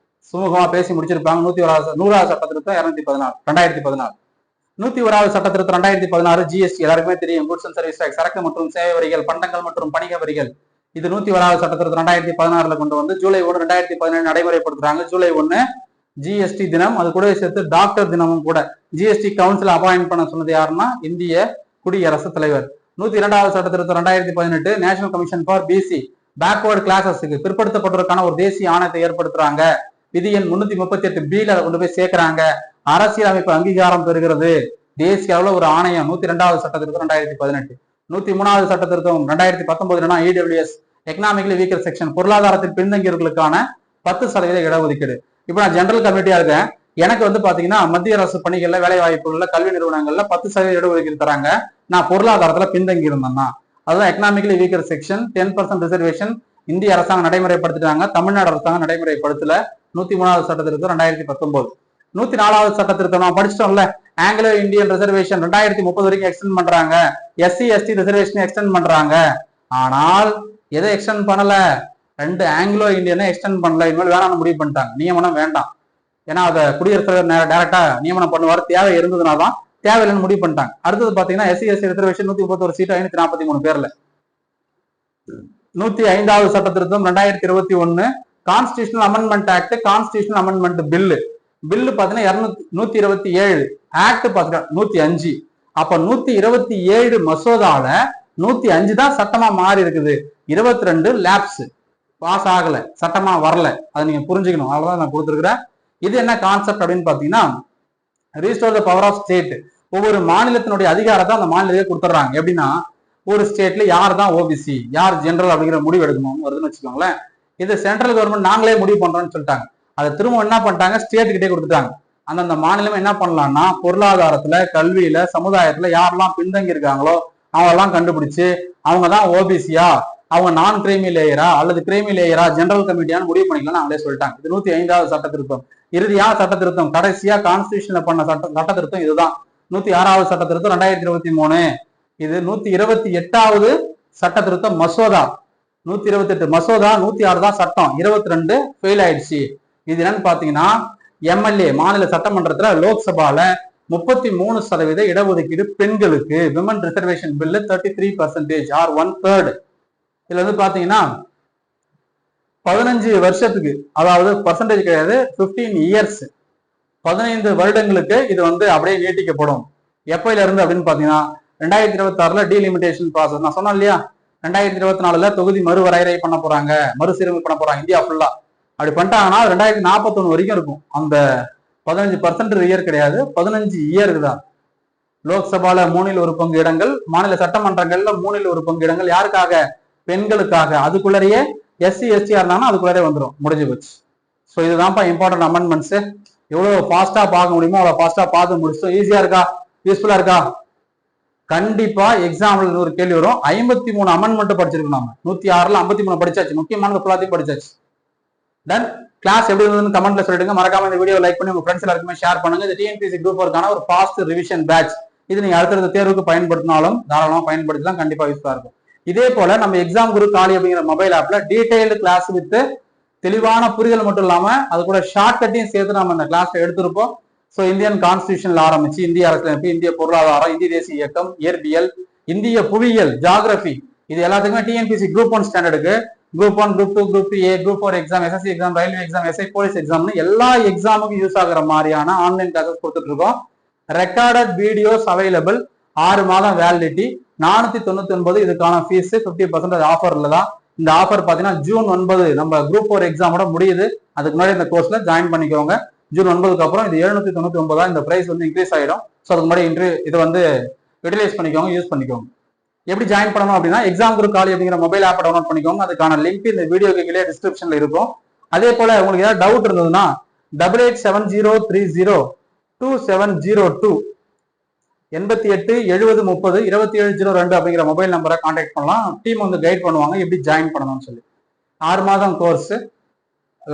சுமூகமா பேசி முடிச்சிருப்பாங்க. 100வது சட்ட திருத்தம் 2014. 101வது சட்ட திருத்தம் 2016 ஜிஎஸ்டி, எல்லாருக்குமே தெரியும், குட்ஸ் அண்ட் சர்வீஸ் டாக்ஸ், சரக்கு மற்றும் சேவை வரிகள், பண்டங்கள் மற்றும் வணிக வரிகள். இது 101வது சட்ட திருத்தம் 2016 கொண்டு வந்து ஜூலை 1, 2017 நடைமுறைப்படுத்துறாங்க. ஜூலை 1 ஜிஎஸ்டி தினம், அது கூட சேர்த்து டாக்டர் தினமும் கூட. ஜிஎஸ்டி கவுன்சில் அப்பாயிண்ட் பண்ண சொன்னது யாருன்னா இந்திய குடியரசுத் தலைவர். 102வது சட்ட திருத்தம் 2018 national commission for BC backward கிளாஸஸ்க்கு, பிற்படுத்தப்பட்டவருக்கான ஒரு தேசிய ஆணையத்தை ஏற்படுத்துறாங்க. விதி எண் 338B அதை கொண்டு போய் சேர்க்கிறாங்க. அரசியலமைப்பு அங்கீகாரம் பெறுகிறது, தேசிய அளவுல ஒரு ஆணையம். 102வது சட்ட திருத்தம் 2018. 103வது சட்ட திருத்தம் 2019 இடபிள்யூஎஸ் எக்கனாமிக்கலி வீக்கர் செக்ஷன், பொருளாதாரத்தில் பின்தங்கியவர்களுக்கான 10% இடஒதுக்கீடு. இப்ப நான் ஜெனரல் கமிட்டியா இருக்கேன், எனக்கு வந்து பாத்தீங்கன்னா மத்திய அரசு பணிகள்ல, வேலை வாய்ப்புகள்ல, கல்வி நிறுவனங்கள்ல 10% இடஒதுக்கீடு தராங்க. நான் பொருளாதாரத்துல பின்தங்கி இருந்தேன்னா அதுதான் எக்கனாமிக்கலி வீக்கர் செக்ஷன். 10% ரிசர்வேஷன் இந்திய அரசாங்கம் நடைமுறைப்படுத்திட்டாங்க, தமிழ்நாடு அரசாங்கம் நடைமுறைப்படுத்தல. 103வது சட்ட திருத்தம் 2019. 104வது சட்ட திருத்தம் நான் படிச்சிட்டோம்ல, ஆங்கிலோ இந்தியன் ரிசர்வேஷன் 2030 வரைக்கும் எக்ஸ்டெண்ட் பண்றாங்க. SC ST ரிசர்வேஷன் எக்ஸ்டெண்ட் பண்றாங்க. ஆனால் எதை எக்ஸ்டெண்ட் பண்ணல, 2 ஆங்கிலோ இந்தியனை எக்ஸ்டெண்ட் பண்ணல. இனிமேல் வேணாம்னு முடிவு பண்ணிட்டாங்க, நியமனம் வேண்டாம். ஏன்னா அதை குடியரசுத் தலைவர் டைரக்டா நியமனம் பண்ணுவார், தேவை இருந்ததுனாதான், தேவையில்லைன்னு முடிவு பண்ணிட்டாங்க. அடுத்தது பாத்தீங்கன்னா SC ST ரிசர்வேஷன் 131 சீட் 543 பேர்ல. 105வது சட்ட திருத்தம் 2021 constitutional amendment act, constitutional amendment bill பாத்தீங்கன்னா 127, ஆக்ட் பாத்தீங்கன்னா 105. அப்ப 127 மசோதால 105 தான் சட்டமா மாறி இருக்குது, 22 லேப்ஸ் பாஸ் ஆகல, சட்டமா வரல. அதை நீங்க புரிஞ்சுக்கணும், அவ்வளவுதான் நான் கொடுத்துருக்கிறேன். இது என்ன கான்செப்ட் அப்படின்னு பாத்தீங்கன்னா, restore the power of state. ஒவ்வொரு மாநிலத்தினுடைய அதிகாரத்தை அந்த மாநிலத்தையே கொடுத்துட்றாங்க. எப்படின்னா, ஒரு ஸ்டேட்ல யார் தான் ஓபிசி, யார் ஜெனரல் அப்படிங்கிற முடிவு எடுக்கணும் வருதுன்னு வச்சுக்கோங்களேன். இது சென்ட்ரல் கவர்மெண்ட் நாங்களே முடிவு பண்றோம்னு சொல்லிட்டாங்க. அதை திரும்ப என்ன பண்ணிட்டாங்க, ஸ்டேட் கிட்டே கொடுத்துட்டாங்க. அந்தந்த மாநிலம் என்ன பண்ணலாம்னா, பொருளாதாரத்துல, கல்வியில, சமுதாயத்துல யாரெல்லாம் பின்தங்கி இருக்காங்களோ அவங்கெல்லாம் கண்டுபிடிச்சு அவங்க தான் ஓபிசியா, அவங்க நான் கிரீமி லேயரா அல்லது கிரீமி லேயரா, ஜெனரல் கமிட்டியான்னு முடிவு பண்ணிக்கலாம் அவங்களே சொல்லிட்டாங்க. இது 105வது சட்ட திருத்தம். இறுதியா சட்ட திருத்தம், கடைசியா கான்ஸ்டிடியூஷன்ல பண்ண சட்ட திருத்தம் இதுதான். 106வது சட்ட திருத்தம் 2023. இது 128வது சட்ட திருத்தம் மசோதா. 128 மசோதா, 106 தான் சட்டம், 22 ஃபெயில் ஆயிடுச்சு. இது என்னன்னு பாத்தீங்கன்னா, எம்எல்ஏ மாநில சட்டமன்றத்துல, லோக்சபால 33% இடஒதுக்கீடு பெண்களுக்கு. Women reservation bill 33% or 1/3. இதுல வந்து பாத்தீங்கன்னா 15 வருஷத்துக்கு, அதாவது பர்சன்டேஜ் கிடையாது, 15 இயர்ஸ், 15 வருடங்களுக்கு இது வந்து அப்படியே நீட்டிக்கப்படும். எப்பயில இருந்து அப்படின்னு பாத்தீங்கன்னா 2026 டீலிமிடேஷன் ப்ராசஸ். நான் சொன்னேன் இல்லையா, 2024 தொகுதி மறுவரையறை பண்ண போறாங்க, மறுசீரமைப்பு பண்ண போறாங்க இந்தியா ஃபுல்லா. அப்படி பண்ணிட்டாங்கன்னா 2041 வரைக்கும் இருக்கும். அந்த 15% இயர் கிடையாது, 15 இயருக்கு தான். லோக்சபால 3/1 இடங்கள், மாநில சட்டமன்றங்கள்ல 3/1 இடங்கள் யாருக்காக? பெண்களுக்காக. அதுக்குள்ளேயே SC ST இருந்தாங்கன்னா அதுக்குள்ளே வந்துடும், முடிஞ்சு போச்சு. ஸோ இதுதான்ப்பா இம்பார்ட்டன்ட் அமெண்ட்மெண்ட்ஸ். எவ்வளவு ஃபாஸ்டா பார்க்க முடியுமோ அவ்வளவு ஃபாஸ்டா பார்த்து முடிச்சோம். ஈஸியா இருக்கா? யூஸ்ஃபுல்லா இருக்கா? கண்டிப்பா எக்ஸாம்பிள் ஒரு கேள்வி வரும். 53 அமெண்ட்மெண்ட் படிச்சிருக்கோம். நாம 106ல 53 படிச்சாச்சு, முக்கியமான ஃபுல்லாத்தையும் படிச்சாச்சு. தென் கிளாஸ் எப்படி இருந்ததுன்னு கமெண்ட்ல சொல்லிடுங்க. மறக்காம இந்த வீடியோ லைக் பண்ணி உங்க ஃப்ரெண்ட்ஸ் எல்லாருக்குமே ஷேர் பண்ணுங்க. இந்த TNPSC குரூப் ஒர்க்கான ஒரு ஃபாஸ்ட் ரிவிஷன் பேட்ச். இது நீங்க அடுத்தடுத்த தேர்வுக்கு பயன்படுத்தினாலும் தாராளமா பயன்படுத்தலாம், கண்டிப்பா யூஸ்ஃபுல்லா இருக்கும். இதே போல நம்ம எக்ஸாம் குரு காலி அப்படிங்கிற மொபைல் ஆப்ல டீடைல்டு கிளாஸ் வித் தெளிவான புரிதல் மட்டும் இல்லாம அது கூட ஷார்ட் கட்டையும் சேர்த்து நம்ம இந்த கிளாஸ்ல எடுத்திருப்போம். ஸோ இந்தியன் கான்ஸ்டியூஷன்ல ஆரம்பிச்சு இந்திய அரசியலமைப்பு, இந்திய பொருளாதாரம், இந்திய தேசிய இயக்கம், இயற்பியல், இந்திய புவியியல், ஜியாகிரபி, இது எல்லாத்துக்குமே TNPSC குரூப் 1 ஸ்டாண்டர்டுக்கு, group 1, group 2, group 3A, group 4 exam, SSC exam, railway exam, SI police எக்ஸாம்னு எல்லா எக்ஸாமுக்கும் யூஸ் ஆகுற மாதிரியான ஆன்லைன் கிளாஸஸ் கொடுத்துட்டு இருக்கோம். ரெக்கார்டட் வீடியோஸ் அவைலபிள், 6 மாதம் வேலிடிட்டி, 499. இதுக்கான ஃபீஸ் 50% ஆஃபர்ல தான். இந்த ஆஃபர் பாத்தீங்கன்னா ஜூன் 9 நம்ம குரூப் 4 எக்ஸாமோட முடியுது. அதுக்கு முன்னாடி இந்த கோர்ஸ்ல ஜாயின் பண்ணிக்கோங்க. ஜூன் 9க்கு அப்புறம் இது 799 இந்த பிரைஸ் வந்து இன்க்ரீஸ் ஆயிடும். ஸோ அதுக்கு முன்னாடி இதை வந்து யூட்டிலைஸ் பண்ணிக்கோங்க, யூஸ் பண்ணிக்கோங்க. எப்படி ஜாயின் பண்ணணும் அப்படின்னா எக்ஸாம் குரு காலி அப்படிங்கிற மொபைல் ஆப்பை டவுன்லோட் பண்ணிக்கோங்க. அதுக்கான லிங்க் இந்த வீடியோக்கு கீழே டிஸ்கிரிப்ஷன்ல இருக்கும். அதே போல உங்களுக்கு ஏதாவது டவுட் இருந்ததுன்னா 8870302702 88 70 30 2702 அப்படிங்கிற மொபைல் நம்பரை கான்டாக்ட் பண்ணலாம். டீம் வந்து கைட் பண்ணுவாங்க எப்படி ஜாயின் பண்ணணும்னு சொல்லி. 6 மாதம் கோர்ஸ்,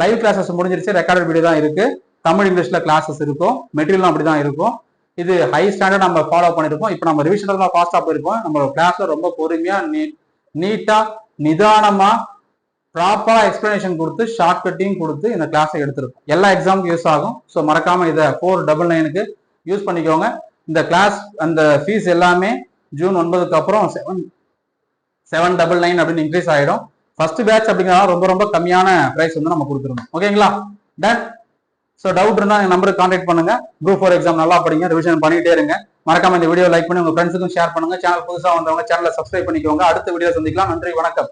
லைவ் கிளாஸஸ் முடிஞ்சிருச்சு, ரெக்கார்டட் வீடியோ தான் இருக்கு. தமிழ் இங்கிலீஷ்ல கிளாஸஸ் இருக்கும், மெட்டீரியலும் அப்படிதான் இருக்கும். இது ஹை ஸ்டாண்டர்ட் நம்ம ஃபாலோ பண்ணிருப்போம். இப்போ நம்ம ரிவிஷன் தான் ஃபாஸ்டா போயிருப்போம். நம்ம கிளாஸ்ல ரொம்ப பொறுமையா நீட்டா நிதானமா ப்ராப்பரா எக்ஸ்பிளனேஷன் கொடுத்து ஷார்ட் கட்டையும் கொடுத்து இந்த கிளாஸை எடுத்திருக்கோம். எல்லா எக்ஸாமுக்கும் யூஸ் ஆகும். ஸோ மறக்காம இதை 499க்கு யூஸ் பண்ணிக்கோங்க. இந்த கிளாஸ் அந்த ஃபீஸ் எல்லாமே ஜூன் 9க்கு அப்புறம் 799 அப்படின்னு இன்க்ரீஸ் ஆயிடும். ஃபர்ஸ்ட் பேட்ச் அப்படிங்கிறத ரொம்ப ரொம்ப கம்மியான பிரைஸ் வந்து நம்ம கொடுத்துருந்தோம். ஓகேங்களா? டன். ஸோ டவுட் இருந்தால் எங்கள் நம்பருக்கு கான்டாக்ட் பண்ணுங்க. குரூப் 4 எக்ஸாம் நல்லா படிங்க, ரிவிஷன் பண்ணிட்டே இருங்க. மறக்காம இந்த வீடியோ லைக் பண்ணி உங்க ஃப்ரெண்ட்ஸுக்கும் ஷேர் பண்ணுங்க. சேனல் புதுசாக வந்தவங்க சேனலை சப்ஸ்கிரைப் பண்ணிக்கோங்க. அடுத்த வீடியோ சந்திக்கலாம். நன்றி, வணக்கம்.